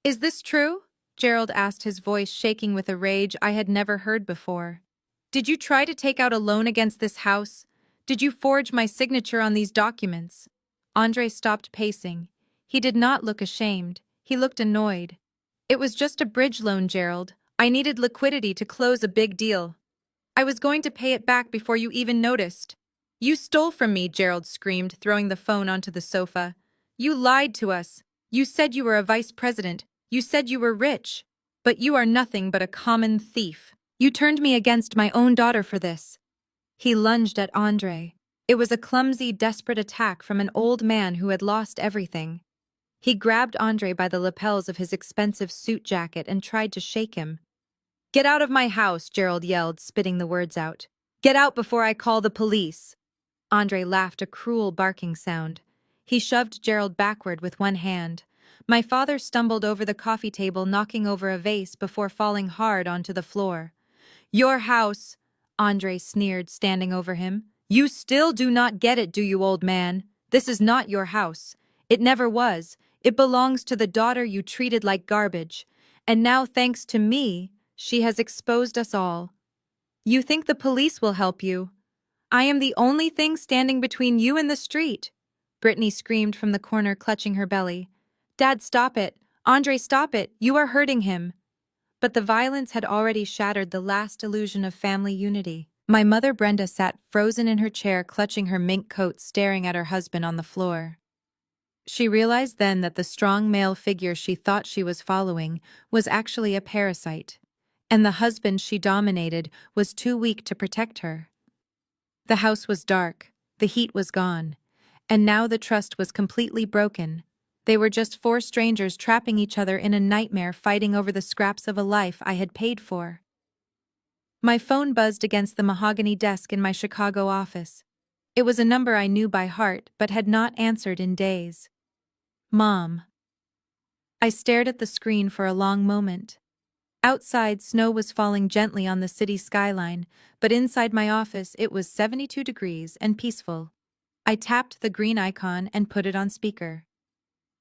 "Is this true?" Gerald asked, his voice shaking with a rage I had never heard before. "Did you try to take out a loan against this house? Did you forge my signature on these documents?" Andre stopped pacing. He did not look ashamed. He looked annoyed. It was just a bridge loan, Gerald. I needed liquidity to close a big deal. I was going to pay it back before you even noticed. You stole from me, Gerald screamed, throwing the phone onto the sofa. You lied to us. You said you were a vice president. You said you were rich. But you are nothing but a common thief. You turned me against my own daughter for this. He lunged at Andre. It was a clumsy, desperate attack from an old man who had lost everything. He grabbed Andre by the lapels of his expensive suit jacket and tried to shake him. Get out of my house, Gerald yelled, spitting the words out. Get out before I call the police. Andre laughed a cruel barking sound. He shoved Gerald backward with one hand. My father stumbled over the coffee table, knocking over a vase before falling hard onto the floor. Your house, Andre sneered, standing over him. You still do not get it, do you, old man? This is not your house. It never was. It belongs to the daughter you treated like garbage. And now, thanks to me, she has exposed us all. You think the police will help you? I am the only thing standing between you and the street. Brittany screamed from the corner, clutching her belly. Dad, stop it. Andre, stop it. You are hurting him. But the violence had already shattered the last illusion of family unity. My mother Brenda sat frozen in her chair, clutching her mink coat, staring at her husband on the floor. She realized then that the strong male figure she thought she was following was actually a parasite, and the husband she dominated was too weak to protect her. The house was dark, the heat was gone, and now the trust was completely broken. They were just four strangers trapping each other in a nightmare, fighting over the scraps of a life I had paid for. My phone buzzed against the mahogany desk in my Chicago office. It was a number I knew by heart but had not answered in days. Mom. I stared at the screen for a long moment. Outside, snow was falling gently on the city skyline, but inside my office it was 72 degrees and peaceful. I tapped the green icon and put it on speaker.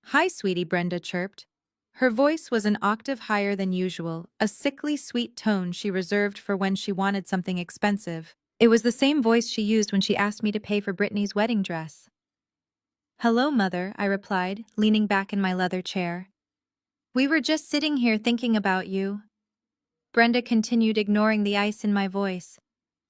Hi, sweetie, Brenda chirped. Her voice was an octave higher than usual, a sickly sweet tone she reserved for when she wanted something expensive. It was the same voice she used when she asked me to pay for Brittany's wedding dress. Hello, Mother, I replied, leaning back in my leather chair. We were just sitting here thinking about you. Brenda continued, ignoring the ice in my voice.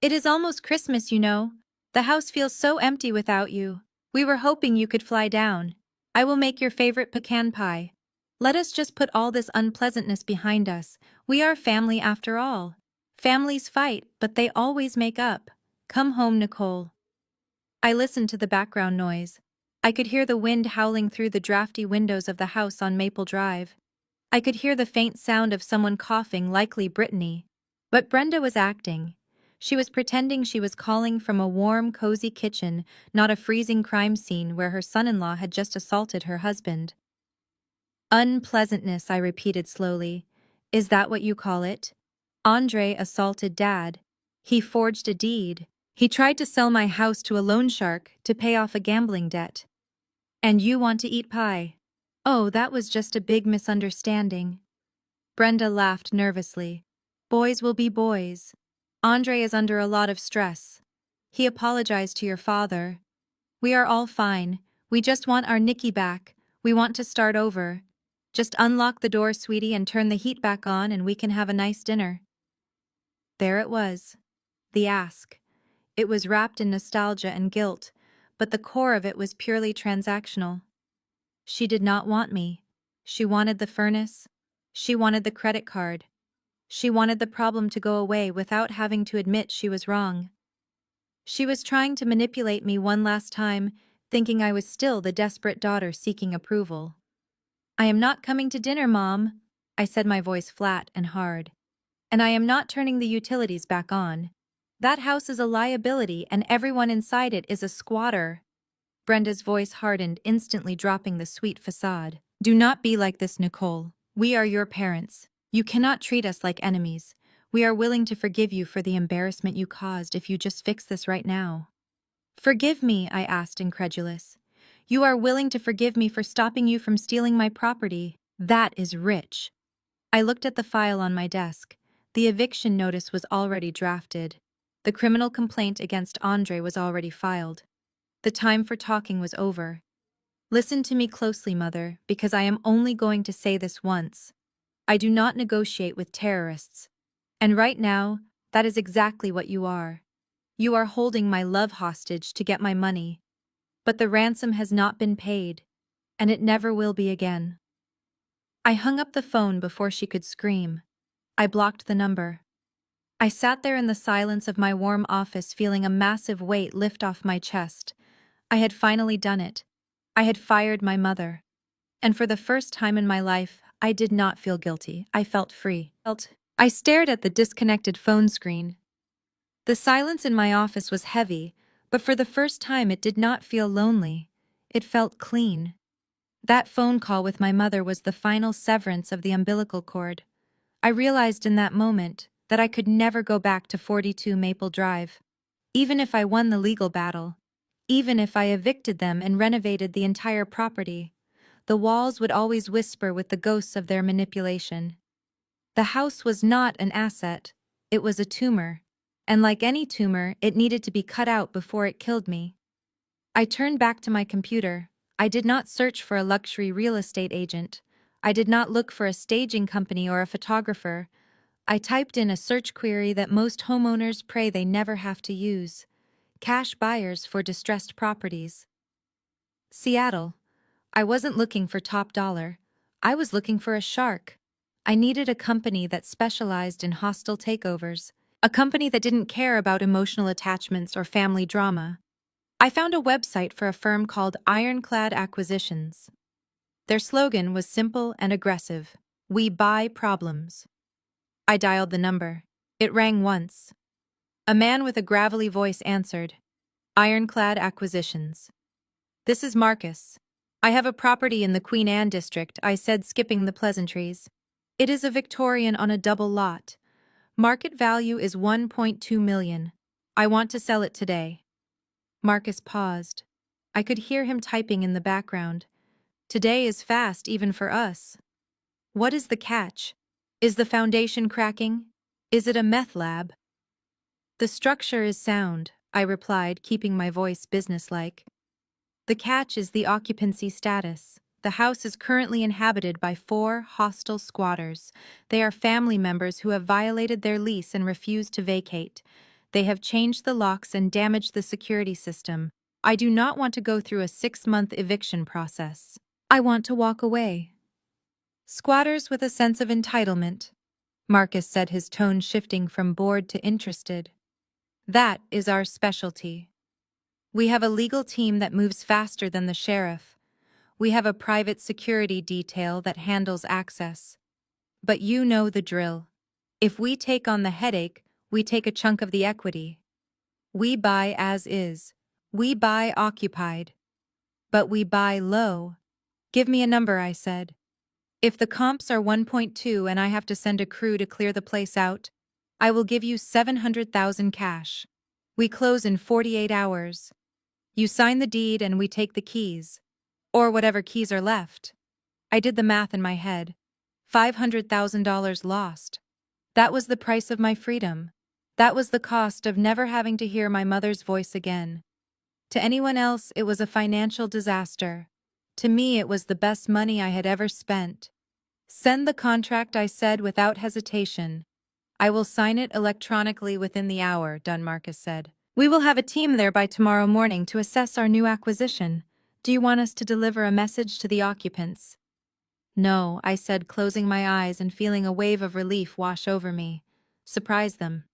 It is almost Christmas, you know. The house feels so empty without you. We were hoping you could fly down. I will make your favorite pecan pie. Let us just put all this unpleasantness behind us. We are family after all. Families fight, but they always make up. Come home, Nicole. I listened to the background noise. I could hear the wind howling through the drafty windows of the house on Maple Drive. I could hear the faint sound of someone coughing, likely Brittany. But Brenda was acting. She was pretending she was calling from a warm, cozy kitchen, not a freezing crime scene where her son-in-law had just assaulted her husband. Unpleasantness, I repeated slowly. Is that what you call it? Andre assaulted Dad. He forged a deed. He tried to sell my house to a loan shark to pay off a gambling debt. And you want to eat pie? Oh, that was just a big misunderstanding. Brenda laughed nervously. Boys will be boys. Andre is under a lot of stress. He apologized to your father. We are all fine. We just want our Nikki back. We want to start over. Just unlock the door, sweetie, and turn the heat back on and we can have a nice dinner. There it was. The ask. It was wrapped in nostalgia and guilt, but the core of it was purely transactional. She did not want me. She wanted the furnace. She wanted the credit card. She wanted the problem to go away without having to admit she was wrong. She was trying to manipulate me one last time, thinking I was still the desperate daughter seeking approval. I am not coming to dinner, Mom, I said, my voice flat and hard. And I am not turning the utilities back on. That house is a liability and everyone inside it is a squatter. Brenda's voice hardened, instantly dropping the sweet facade. Do not be like this, Nicole. We are your parents. You cannot treat us like enemies. We are willing to forgive you for the embarrassment you caused if you just fix this right now. Forgive me, I asked, incredulous. You are willing to forgive me for stopping you from stealing my property. That is rich. I looked at the file on my desk. The eviction notice was already drafted. The criminal complaint against Andre was already filed. The time for talking was over. Listen to me closely, Mother, because I am only going to say this once. I do not negotiate with terrorists. And right now, that is exactly what you are. You are holding my love hostage to get my money. But the ransom has not been paid, and it never will be again. I hung up the phone before she could scream. I blocked the number. I sat there in the silence of my warm office feeling a massive weight lift off my chest. I had finally done it. I had fired my mother. And for the first time in my life, I did not feel guilty. I felt free. I stared at the disconnected phone screen. The silence in my office was heavy, but for the first time it did not feel lonely. It felt clean. That phone call with my mother was the final severance of the umbilical cord. I realized in that moment that I could never go back to 42 Maple Drive. Even if I won the legal battle, even if I evicted them and renovated the entire property, the walls would always whisper with the ghosts of their manipulation. The house was not an asset, it was a tumor, and like any tumor, it needed to be cut out before it killed me. I turned back to my computer. I did not search for a luxury real estate agent. I did not look for a staging company or a photographer. I typed in a search query that most homeowners pray they never have to use: cash buyers for distressed properties. Seattle. I wasn't looking for top dollar. I was looking for a shark. I needed a company that specialized in hostile takeovers, a company that didn't care about emotional attachments or family drama. I found a website for a firm called Ironclad Acquisitions. Their slogan was simple and aggressive: "We buy problems." I dialed the number. It rang once. A man with a gravelly voice answered. Ironclad Acquisitions. "This is Marcus. I have a property in the Queen Anne district," I said, skipping the pleasantries. "It is a Victorian on a double lot. Market value is 1.2 million. I want to sell it today." Marcus paused. I could hear him typing in the background. Today is fast even for us. What is the catch? Is the foundation cracking? Is it a meth lab? The structure is sound, I replied, keeping my voice businesslike. The catch is the occupancy status. The house is currently inhabited by 4 hostile squatters. They are family members who have violated their lease and refused to vacate. They have changed the locks and damaged the security system. I do not want to go through a 6-month eviction process. I want to walk away. Squatters with a sense of entitlement, Marcus said, his tone shifting from bored to interested. That is our specialty. We have a legal team that moves faster than the sheriff. We have a private security detail that handles access. But you know the drill. If we take on the headache, we take a chunk of the equity. We buy as is. We buy occupied. But we buy low. Give me a number, I said. If the comps are 1.2 and I have to send a crew to clear the place out, I will give you 700,000 cash. We close in 48 hours. You sign the deed and we take the keys. Or whatever keys are left. I did the math in my head. $500,000 lost. That was the price of my freedom. That was the cost of never having to hear my mother's voice again. To anyone else, it was a financial disaster. To me, it was the best money I had ever spent. Send the contract, I said without hesitation. I will sign it electronically within the hour, Marcus said. We will have a team there by tomorrow morning to assess our new acquisition. Do you want us to deliver a message to the occupants? No, I said, closing my eyes and feeling a wave of relief wash over me. Surprise them.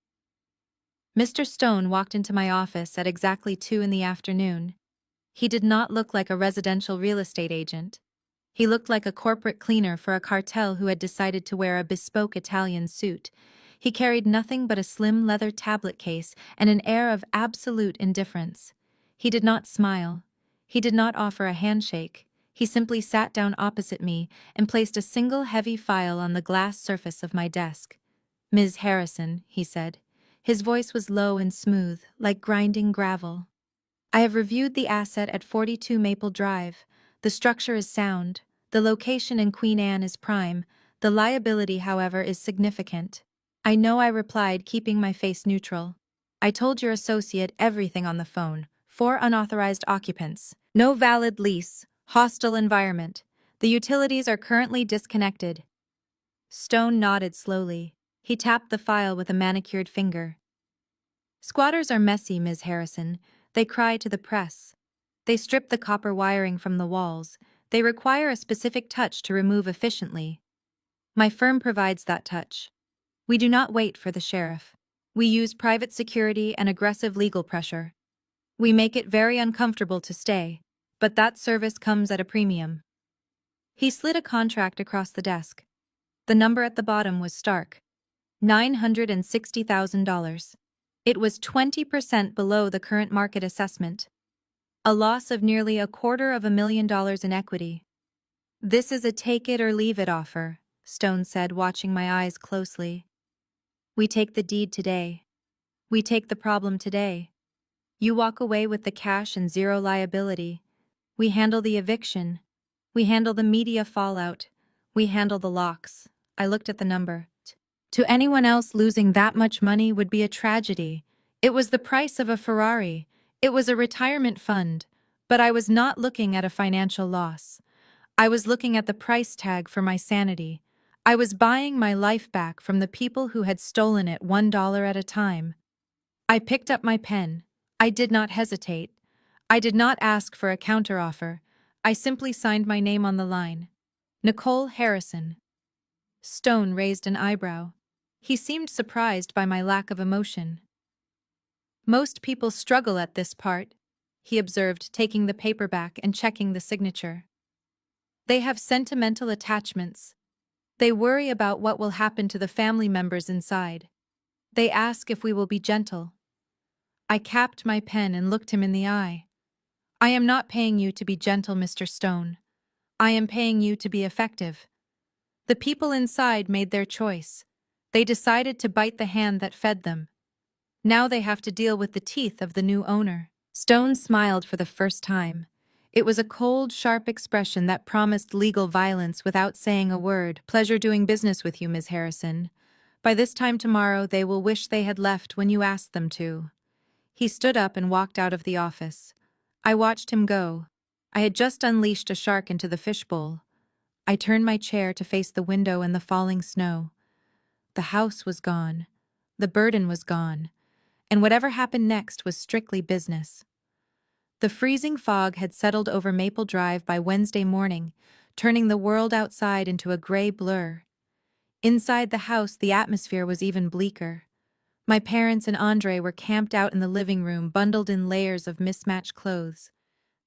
Mr. Stone walked into my office at exactly 2 in the afternoon. He did not look like a residential real estate agent. He looked like a corporate cleaner for a cartel who had decided to wear a bespoke Italian suit. He carried nothing but a slim leather tablet case and an air of absolute indifference. He did not smile. He did not offer a handshake. He simply sat down opposite me and placed a single heavy file on the glass surface of my desk. "Ms. Harrison," he said. His voice was low and smooth, like grinding gravel. "I have reviewed the asset at 42 Maple Drive. The structure is sound. The location in Queen Anne is prime. The liability, however, is significant." "I know," I replied, keeping my face neutral. "I told your associate everything on the phone. 4 unauthorized occupants. No valid lease. Hostile environment. The utilities are currently disconnected. Stone nodded slowly. He tapped the file with a manicured finger. Squatters are messy, Ms. Harrison. They cry to the press. They strip the copper wiring from the walls. They require a specific touch to remove efficiently. My firm provides that touch. We do not wait for the sheriff. We use private security and aggressive legal pressure. We make it very uncomfortable to stay, but that service comes at a premium. He slid a contract across the desk. The number at the bottom was stark. $960,000. It was 20% below the current market assessment. A loss of nearly $250,000 in equity. This is a take-it-or-leave-it offer, Stone said, watching my eyes closely. We take the deed today. We take the problem today. You walk away with the cash and zero liability. We handle the eviction. We handle the media fallout. We handle the locks. I looked at the number. To anyone else, losing that much money would be a tragedy. It was the price of a Ferrari. It was a retirement fund. But I was not looking at a financial loss. I was looking at the price tag for my sanity. I was buying my life back from the people who had stolen it $1 at a time. I picked up my pen. I did not hesitate. I did not ask for a counteroffer. I simply signed my name on the line. Nicole Harrison. Stone raised an eyebrow. He seemed surprised by my lack of emotion. Most people struggle at this part, he observed, taking the paper back and checking the signature. They have sentimental attachments. They worry about what will happen to the family members inside. They ask if we will be gentle. I capped my pen and looked him in the eye. I am not paying you to be gentle, Mr. Stone. I am paying you to be effective. The people inside made their choice. They decided to bite the hand that fed them. Now they have to deal with the teeth of the new owner. Stone smiled for the first time. It was a cold, sharp expression that promised legal violence without saying a word. Pleasure doing business with you, Ms. Harrison. By this time tomorrow, they will wish they had left when you asked them to. He stood up and walked out of the office. I watched him go. I had just unleashed a shark into the fishbowl. I turned my chair to face the window and the falling snow. The house was gone. The burden was gone. And whatever happened next was strictly business. The freezing fog had settled over Maple Drive by Wednesday morning, turning the world outside into a gray blur. Inside the house, the atmosphere was even bleaker. My parents and Andre were camped out in the living room, bundled in layers of mismatched clothes.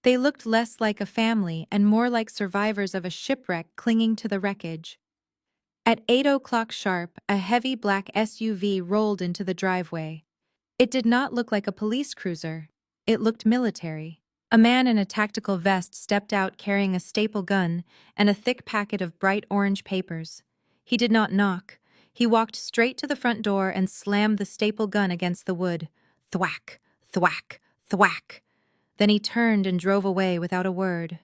They looked less like a family and more like survivors of a shipwreck clinging to the wreckage. At 8 o'clock sharp, a heavy black SUV rolled into the driveway. It did not look like a police cruiser. It looked military. A man in a tactical vest stepped out carrying a staple gun and a thick packet of bright orange papers. He did not knock. He walked straight to the front door and slammed the staple gun against the wood. Thwack, thwack, thwack. Then he turned and drove away without a word.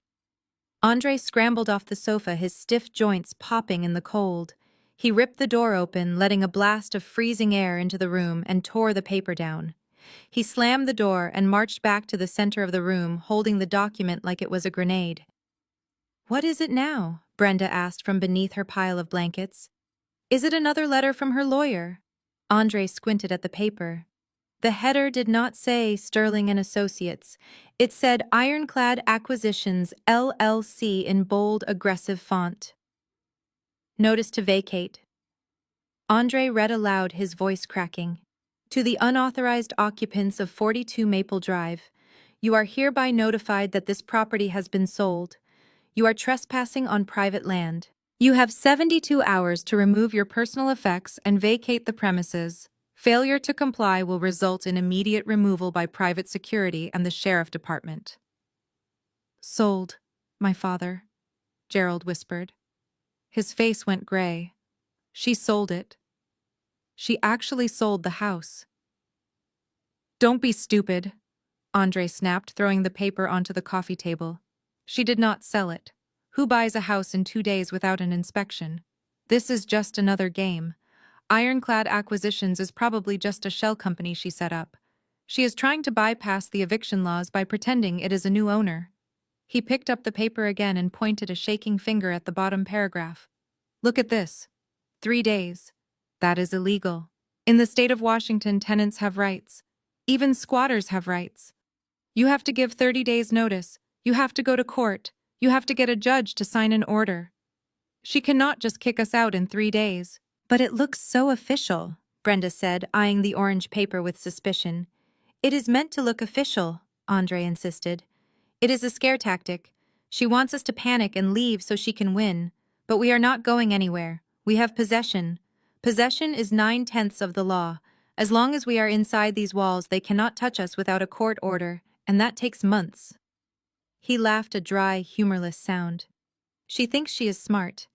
Andre scrambled off the sofa, his stiff joints popping in the cold. He ripped the door open, letting a blast of freezing air into the room, and tore the paper down. He slammed the door and marched back to the center of the room, holding the document like it was a grenade. "What is it now?" Brenda asked from beneath her pile of blankets. "Is it another letter from her lawyer?" Andre squinted at the paper. The header did not say Sterling and Associates. It said Ironclad Acquisitions, LLC in bold, aggressive font. Notice to vacate. Andre read aloud, his voice cracking. To the unauthorized occupants of 42 Maple Drive, you are hereby notified that this property has been sold. You are trespassing on private land. You have 72 hours to remove your personal effects and vacate the premises. Failure to comply will result in immediate removal by private security and the sheriff department. Sold, my father, Gerald whispered. His face went gray. She sold it. She actually sold the house. Don't be stupid, Andre snapped, throwing the paper onto the coffee table. She did not sell it. Who buys a house in 2 days without an inspection? This is just another game. Ironclad Acquisitions is probably just a shell company she set up. She is trying to bypass the eviction laws by pretending it is a new owner. He picked up the paper again and pointed a shaking finger at the bottom paragraph. Look at this. 3 days. That is illegal. In the state of Washington, tenants have rights. Even squatters have rights. You have to give 30 days notice. You have to go to court. You have to get a judge to sign an order. She cannot just kick us out in 3 days. But it looks so official, Brenda said, eyeing the orange paper with suspicion. It is meant to look official, Andre insisted. It is a scare tactic. She wants us to panic and leave so she can win. But we are not going anywhere. We have possession. Possession is 9/10 of the law. As long as we are inside these walls, they cannot touch us without a court order, and that takes months. He laughed a dry, humorless sound. She thinks she is smart.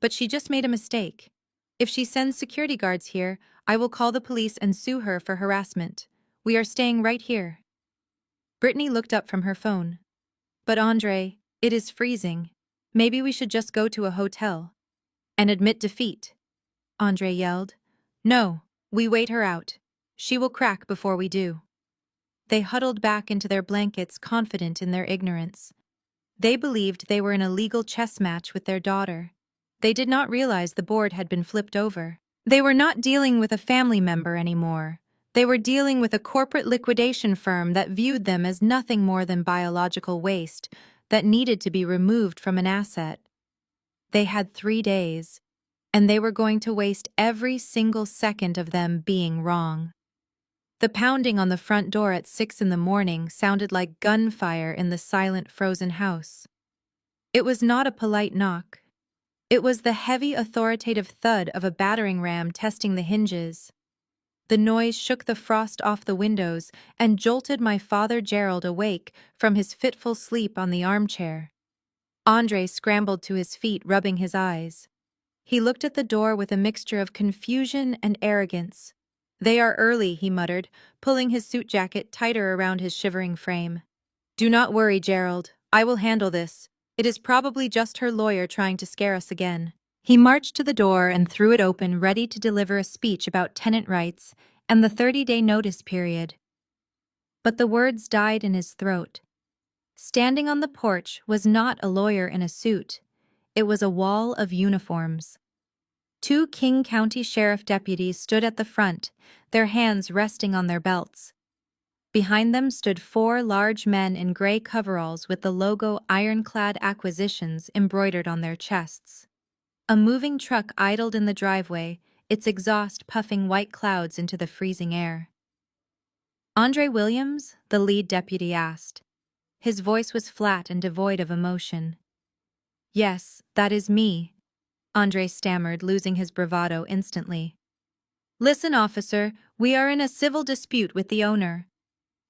But she just made a mistake. If she sends security guards here, I will call the police and sue her for harassment. We are staying right here. Brittany looked up from her phone. But Andre, it is freezing. Maybe we should just go to a hotel. And admit defeat. Andre yelled. No, we wait her out. She will crack before we do. They huddled back into their blankets, confident in their ignorance. They believed they were in a legal chess match with their daughter. They did not realize the board had been flipped over. They were not dealing with a family member anymore. They were dealing with a corporate liquidation firm that viewed them as nothing more than biological waste that needed to be removed from an asset. They had 3 days, and they were going to waste every single second of them being wrong. The pounding on the front door at 6 in the morning sounded like gunfire in the silent, frozen house. It was not a polite knock. It was the heavy, authoritative thud of a battering ram testing the hinges. The noise shook the frost off the windows and jolted my father Gerald awake from his fitful sleep on the armchair. Andre scrambled to his feet, rubbing his eyes. He looked at the door with a mixture of confusion and arrogance. They are early, he muttered, pulling his suit jacket tighter around his shivering frame. Do not worry, Gerald. I will handle this. It is probably just her lawyer trying to scare us again. He marched to the door and threw it open, ready to deliver a speech about tenant rights and the 30-day notice period. But the words died in his throat. Standing on the porch was not a lawyer in a suit. It was a wall of uniforms. 2 King County Sheriff deputies stood at the front, their hands resting on their belts. Behind them stood 4 large men in gray coveralls with the logo Ironclad Acquisitions embroidered on their chests. A moving truck idled in the driveway, its exhaust puffing white clouds into the freezing air. Andre Williams, the lead deputy asked. His voice was flat and devoid of emotion. Yes, that is me, Andre stammered, losing his bravado instantly. Listen, officer, we are in a civil dispute with the owner.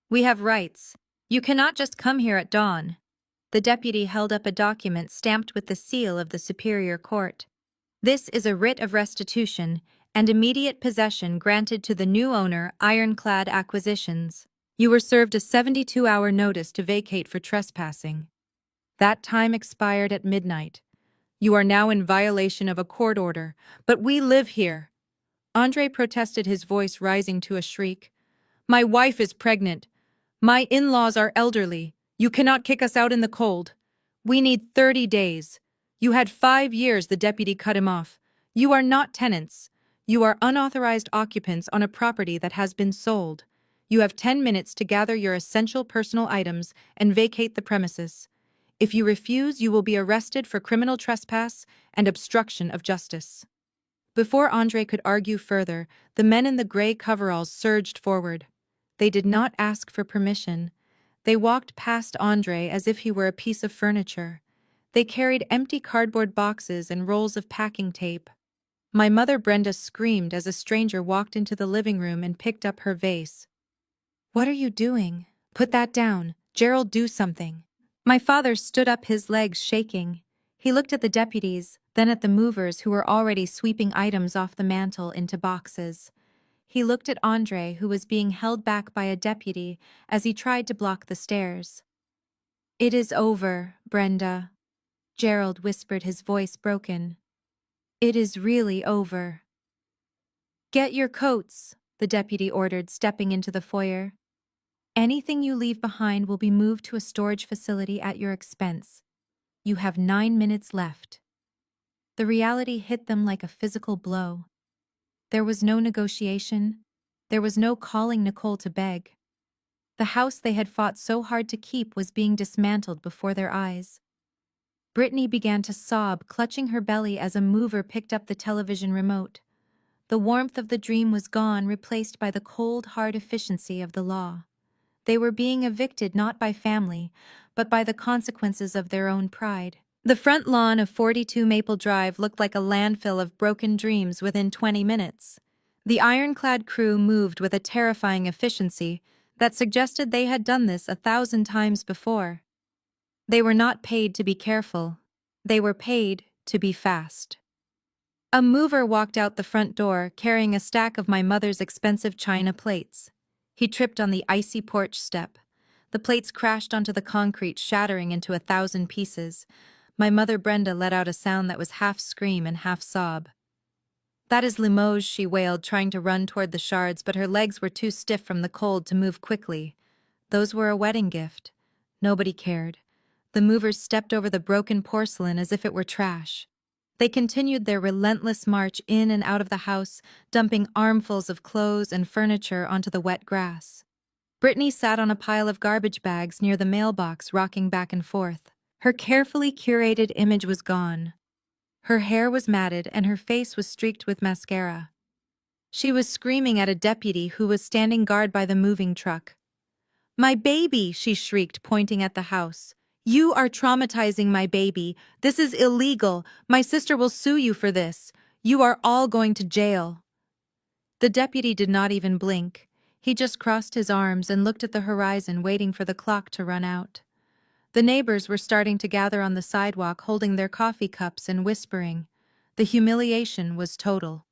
We have rights. You cannot just come here at dawn. The deputy held up a document stamped with the seal of the Superior Court. This is a writ of restitution and immediate possession granted to the new owner, Ironclad Acquisitions. You were served a 72-hour notice to vacate for trespassing. That time expired at midnight. You are now in violation of a court order, but we live here. Andre protested, his voice rising to a shriek. My wife is pregnant. My in-laws are elderly. You cannot kick us out in the cold. We need 30 days. You had 5 years, the deputy cut him off. You are not tenants. You are unauthorized occupants on a property that has been sold. You have 10 minutes to gather your essential personal items and vacate the premises. If you refuse, you will be arrested for criminal trespass and obstruction of justice. Before Andre could argue further, the men in the gray coveralls surged forward. They did not ask for permission. They walked past Andre as if he were a piece of furniture. They carried empty cardboard boxes and rolls of packing tape. My mother Brenda screamed as a stranger walked into the living room and picked up her vase. What are you doing? Put that down. Gerald, do something. My father stood up, his legs shaking. He looked at the deputies, then at the movers who were already sweeping items off the mantel into boxes. He looked at Andre, who was being held back by a deputy as he tried to block the stairs. It is over, Brenda. Gerald whispered, his voice broken. It is really over. Get your coats, the deputy ordered, stepping into the foyer. Anything you leave behind will be moved to a storage facility at your expense. You have 9 minutes left. The reality hit them like a physical blow. There was no negotiation. There was no calling Nicole to beg. The house they had fought so hard to keep was being dismantled before their eyes. Brittany began to sob, clutching her belly as a mover picked up the television remote. The warmth of the dream was gone, replaced by the cold, hard efficiency of the law. They were being evicted not by family, but by the consequences of their own pride. The front lawn of 42 Maple Drive looked like a landfill of broken dreams within 20 minutes. The ironclad crew moved with a terrifying efficiency that suggested they had done this 1,000 times before. They were not paid to be careful. They were paid to be fast. A mover walked out the front door, carrying a stack of my mother's expensive china plates. He tripped on the icy porch step. The plates crashed onto the concrete, shattering into 1,000 pieces. My mother Brenda let out a sound that was half scream and half sob. "That is Limoges," she wailed, trying to run toward the shards, but her legs were too stiff from the cold to move quickly. Those were a wedding gift. Nobody cared. The movers stepped over the broken porcelain as if it were trash. They continued their relentless march in and out of the house, dumping armfuls of clothes and furniture onto the wet grass. Brittany sat on a pile of garbage bags near the mailbox, rocking back and forth. Her carefully curated image was gone. Her hair was matted and her face was streaked with mascara. She was screaming at a deputy who was standing guard by the moving truck. "My baby!" she shrieked, pointing at the house. "You are traumatizing my baby. This is illegal. My sister will sue you for this. You are all going to jail." The deputy did not even blink. He just crossed his arms and looked at the horizon, waiting for the clock to run out. The neighbors were starting to gather on the sidewalk, holding their coffee cups and whispering. The humiliation was total.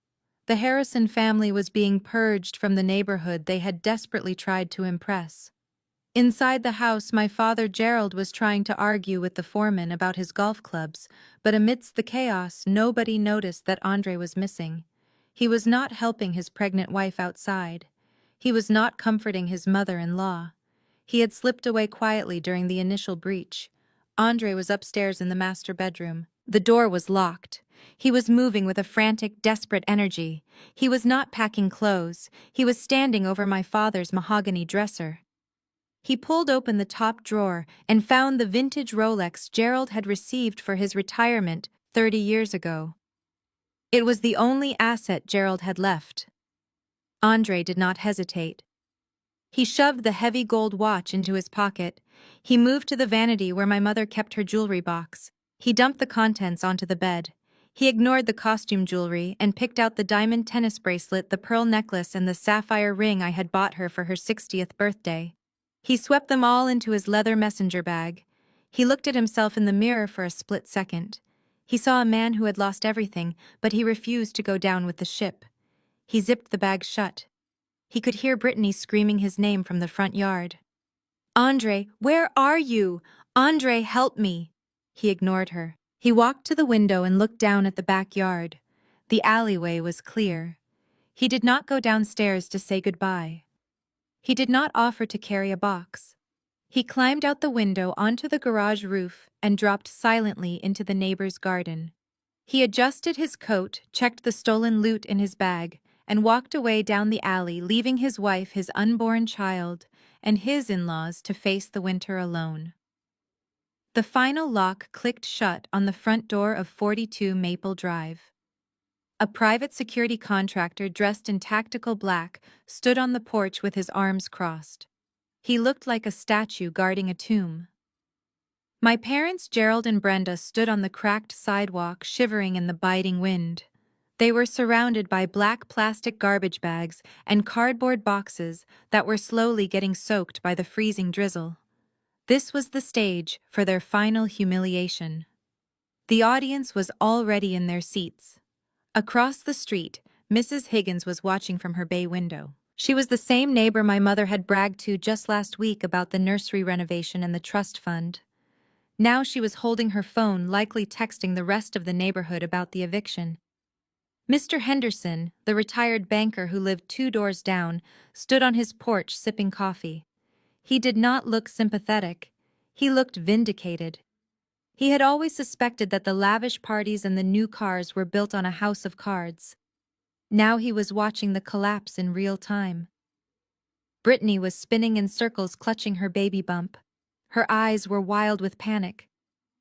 The Harrison family was being purged from the neighborhood they had desperately tried to impress. Inside the house, my father Gerald was trying to argue with the foreman about his golf clubs, but amidst the chaos, nobody noticed that Andre was missing. He was not helping his pregnant wife outside. He was not comforting his mother-in-law. He had slipped away quietly during the initial breach. Andre was upstairs in the master bedroom. The door was locked. He was moving with a frantic, desperate energy. He was not packing clothes. He was standing over my father's mahogany dresser. He pulled open the top drawer and found the vintage Rolex Gerald had received for his retirement 30 years ago. It was the only asset Gerald had left. Andre did not hesitate. He shoved the heavy gold watch into his pocket. He moved to the vanity where my mother kept her jewelry box. He dumped the contents onto the bed. He ignored the costume jewelry and picked out the diamond tennis bracelet, the pearl necklace, and the sapphire ring I had bought her for her 60th birthday. He swept them all into his leather messenger bag. He looked at himself in the mirror for a split second. He saw a man who had lost everything, but he refused to go down with the ship. He zipped the bag shut. He could hear Brittany screaming his name from the front yard. "Andre, where are you? Andre, help me!" He ignored her. He walked to the window and looked down at the backyard. The alleyway was clear. He did not go downstairs to say goodbye. He did not offer to carry a box. He climbed out the window onto the garage roof and dropped silently into the neighbor's garden. He adjusted his coat, checked the stolen loot in his bag, and walked away down the alley, leaving his wife, his unborn child, and his in-laws to face the winter alone. The final lock clicked shut on the front door of 42 Maple Drive. A private security contractor dressed in tactical black stood on the porch with his arms crossed. He looked like a statue guarding a tomb. My parents, Gerald and Brenda, stood on the cracked sidewalk, shivering in the biting wind. They were surrounded by black plastic garbage bags and cardboard boxes that were slowly getting soaked by the freezing drizzle. This was the stage for their final humiliation. The audience was already in their seats. Across the street, Mrs. Higgins was watching from her bay window. She was the same neighbor my mother had bragged to just last week about the nursery renovation and the trust fund. Now she was holding her phone, likely texting the rest of the neighborhood about the eviction. Mr. Henderson, the retired banker who lived 2 doors down, stood on his porch sipping coffee. He did not look sympathetic. He looked vindicated. He had always suspected that the lavish parties and the new cars were built on a house of cards. Now he was watching the collapse in real time. Brittany was spinning in circles, clutching her baby bump. Her eyes were wild with panic.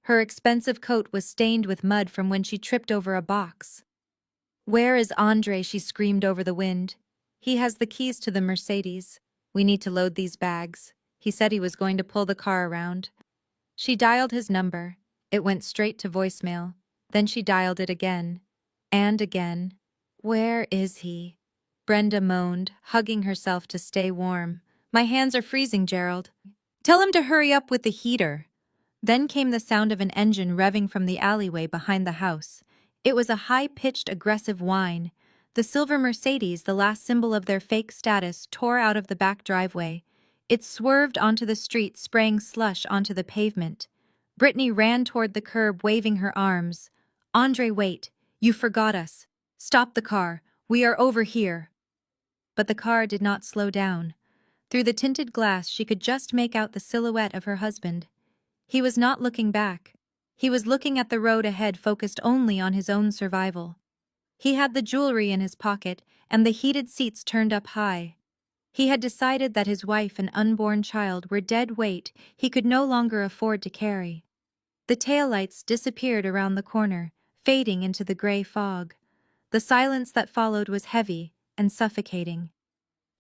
Her expensive coat was stained with mud from when she tripped over a box. "Where is Andre?" she screamed over the wind. "He has the keys to the Mercedes. We need to load these bags. He said he was going to pull the car around." She dialed his number. It went straight to voicemail. Then she dialed it again. And again. "Where is he?" Brenda moaned, hugging herself to stay warm. "My hands are freezing, Gerald. Tell him to hurry up with the heater." Then came the sound of an engine revving from the alleyway behind the house. It was a high-pitched, aggressive whine. The silver Mercedes, the last symbol of their fake status, tore out of the back driveway. It swerved onto the street, spraying slush onto the pavement. Brittany ran toward the curb, waving her arms. "Andre, wait. You forgot us. Stop the car. We are over here." But the car did not slow down. Through the tinted glass, she could just make out the silhouette of her husband. He was not looking back. He was looking at the road ahead, focused only on his own survival. He had the jewelry in his pocket and the heated seats turned up high. He had decided that his wife and unborn child were dead weight he could no longer afford to carry. The taillights disappeared around the corner, fading into the gray fog. The silence that followed was heavy and suffocating.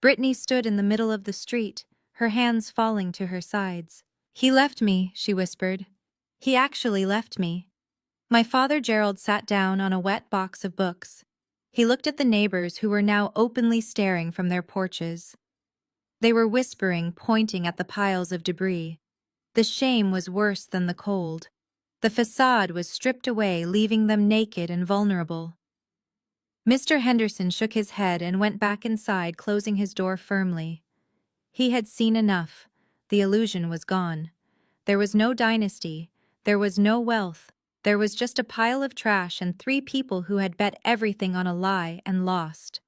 Brittany stood in the middle of the street, her hands falling to her sides. "He left me," she whispered. "He actually left me." My father Gerald sat down on a wet box of books. He looked at the neighbors who were now openly staring from their porches. They were whispering, pointing at the piles of debris. The shame was worse than the cold. The facade was stripped away, leaving them naked and vulnerable. Mr. Henderson shook his head and went back inside, closing his door firmly. He had seen enough. The illusion was gone. There was no dynasty. There was no wealth. There was just a pile of trash and 3 people who had bet everything on a lie and lost.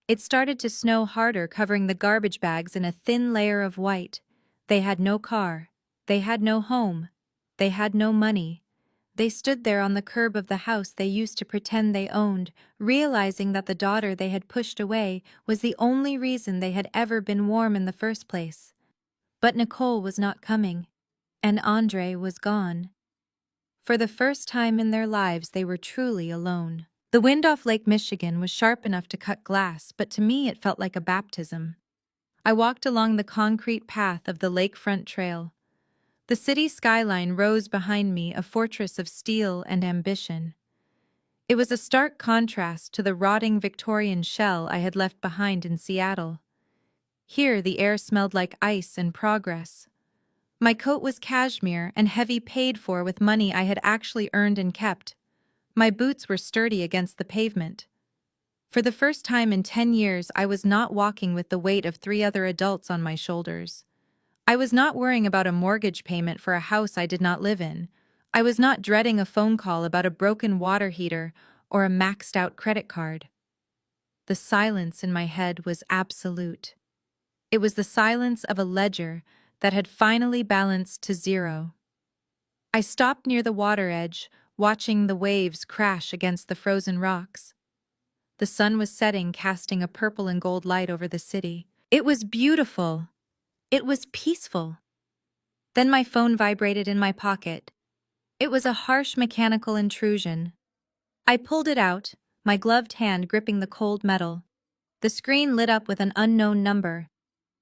It started to snow harder, covering the garbage bags in a thin layer of white. They had no car. They had no home. They had no money. They stood there on the curb of the house they used to pretend they owned, realizing that the daughter they had pushed away was the only reason they had ever been warm in the first place. But Nicole was not coming, and Andre was gone. For the first time in their lives, they were truly alone. The wind off Lake Michigan was sharp enough to cut glass, but to me it felt like a baptism. I walked along the concrete path of the lakefront trail. The city skyline rose behind me, a fortress of steel and ambition. It was a stark contrast to the rotting Victorian shell I had left behind in Seattle. Here the air smelled like ice and progress. My coat was cashmere and heavy, paid for with money I had actually earned and kept. My boots were sturdy against the pavement. For the first time in 10 years, I was not walking with the weight of 3 other adults on my shoulders. I was not worrying about a mortgage payment for a house I did not live in. I was not dreading a phone call about a broken water heater or a maxed-out credit card. The silence in my head was absolute. It was the silence of a ledger that had finally balanced to 0. I stopped near the water edge, watching the waves crash against the frozen rocks. The sun was setting, casting a purple and gold light over the city. It was beautiful. It was peaceful. Then my phone vibrated in my pocket. It was a harsh mechanical intrusion. I pulled it out, my gloved hand gripping the cold metal. The screen lit up with an unknown number.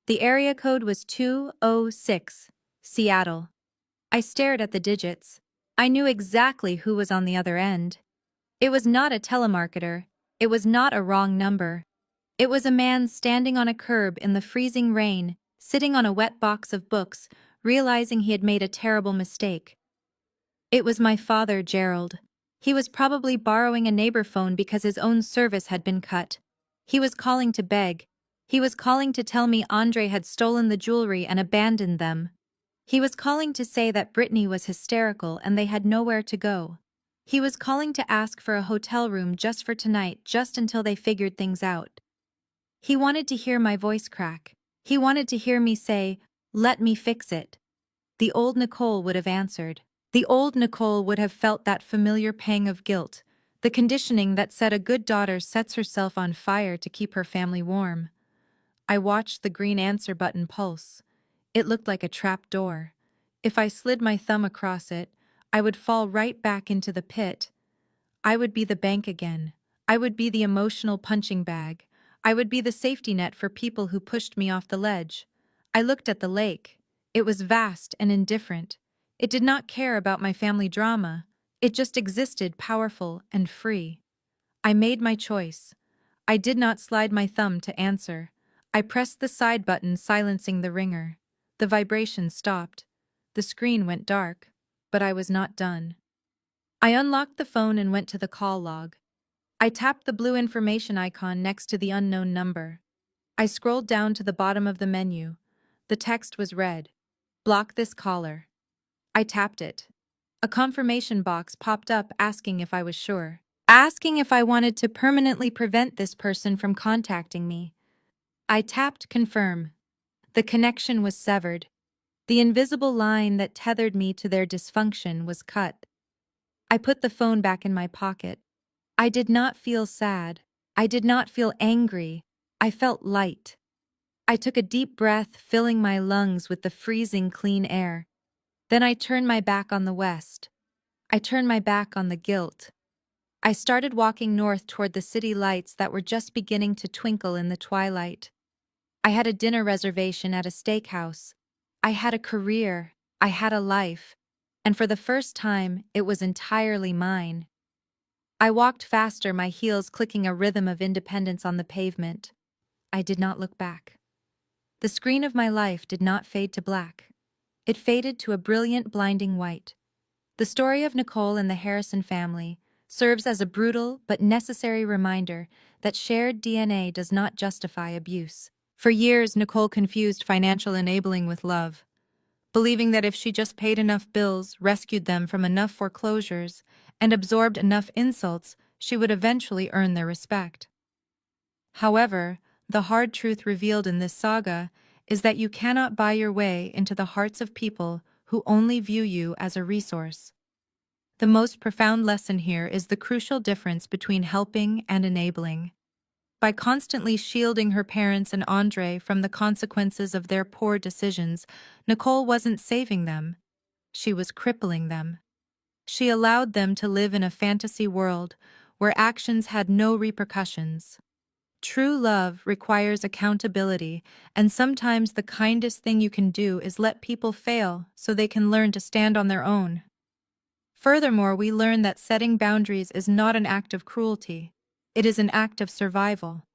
The area code was 206, Seattle. I stared at the digits. I knew exactly who was on the other end. It was not a telemarketer. It was not a wrong number. It was a man standing on a curb in the freezing rain, sitting on a wet box of books, realizing he had made a terrible mistake. It was my father, Gerald. He was probably borrowing a neighbor phone because his own service had been cut. He was calling to beg. He was calling to tell me Andre had stolen the jewelry and abandoned them. He was calling to say that Brittany was hysterical and they had nowhere to go. He was calling to ask for a hotel room just for tonight, just until they figured things out. He wanted to hear my voice crack. He wanted to hear me say, Let me fix it. The old Nicole would have answered. The old Nicole would have felt that familiar pang of guilt, the conditioning that said a good daughter sets herself on fire to keep her family warm. I watched the green answer button pulse. It looked like a trap door. If I slid my thumb across it, I would fall right back into the pit. I would be the bank again. I would be the emotional punching bag. I would be the safety net for people who pushed me off the ledge. I looked at the lake. It was vast and indifferent. It did not care about my family drama. It just existed, powerful and free. I made my choice. I did not slide my thumb to answer. I pressed the side button, silencing the ringer. The vibration stopped. The screen went dark. But I was not done. I unlocked the phone and went to the call log. I tapped the blue information icon next to the unknown number. I scrolled down to the bottom of the menu. The text was red. Block this caller. I tapped it. A confirmation box popped up asking if I was sure. Asking if I wanted to permanently prevent this person from contacting me. I tapped confirm. The connection was severed. The invisible line that tethered me to their dysfunction was cut. I put the phone back in my pocket. I did not feel sad. I did not feel angry. I felt light. I took a deep breath, filling my lungs with the freezing clean air. Then I turned my back on the west. I turned my back on the guilt. I started walking north toward the city lights that were just beginning to twinkle in the twilight. I had a dinner reservation at a steakhouse. I had a career. I had a life. And for the first time, it was entirely mine. I walked faster, my heels clicking a rhythm of independence on the pavement. I did not look back. The screen of my life did not fade to black. It faded to a brilliant, blinding white. The story of Nicole and the Harrison family serves as a brutal but necessary reminder that shared DNA does not justify abuse. For years, Nicole confused financial enabling with love, believing that if she just paid enough bills, rescued them from enough foreclosures, and absorbed enough insults, she would eventually earn their respect. However, the hard truth revealed in this saga is that you cannot buy your way into the hearts of people who only view you as a resource. The most profound lesson here is the crucial difference between helping and enabling. By constantly shielding her parents and Andre from the consequences of their poor decisions, Nicole wasn't saving them. She was crippling them. She allowed them to live in a fantasy world where actions had no repercussions. True love requires accountability, and sometimes the kindest thing you can do is let people fail so they can learn to stand on their own. Furthermore, we learn that setting boundaries is not an act of cruelty. It is an act of survival.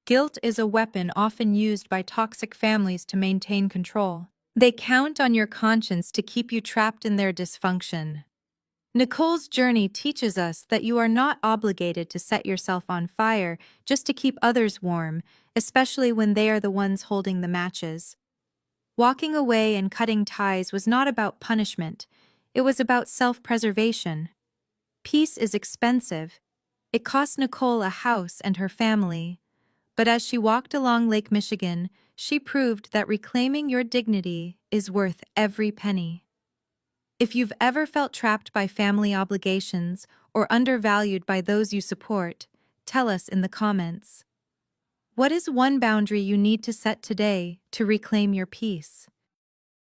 Guilt is a weapon often used by toxic families to maintain control. They count on your conscience to keep you trapped in their dysfunction. Nicole's journey teaches us that you are not obligated to set yourself on fire just to keep others warm, especially when they are the ones holding the matches. Walking away and cutting ties was not about punishment. It was about self-preservation. Peace is expensive. It cost Nicole a house and her family. But as she walked along Lake Michigan, she proved that reclaiming your dignity is worth every penny. If you've ever felt trapped by family obligations or undervalued by those you support, tell us in the comments. What is one boundary you need to set today to reclaim your peace?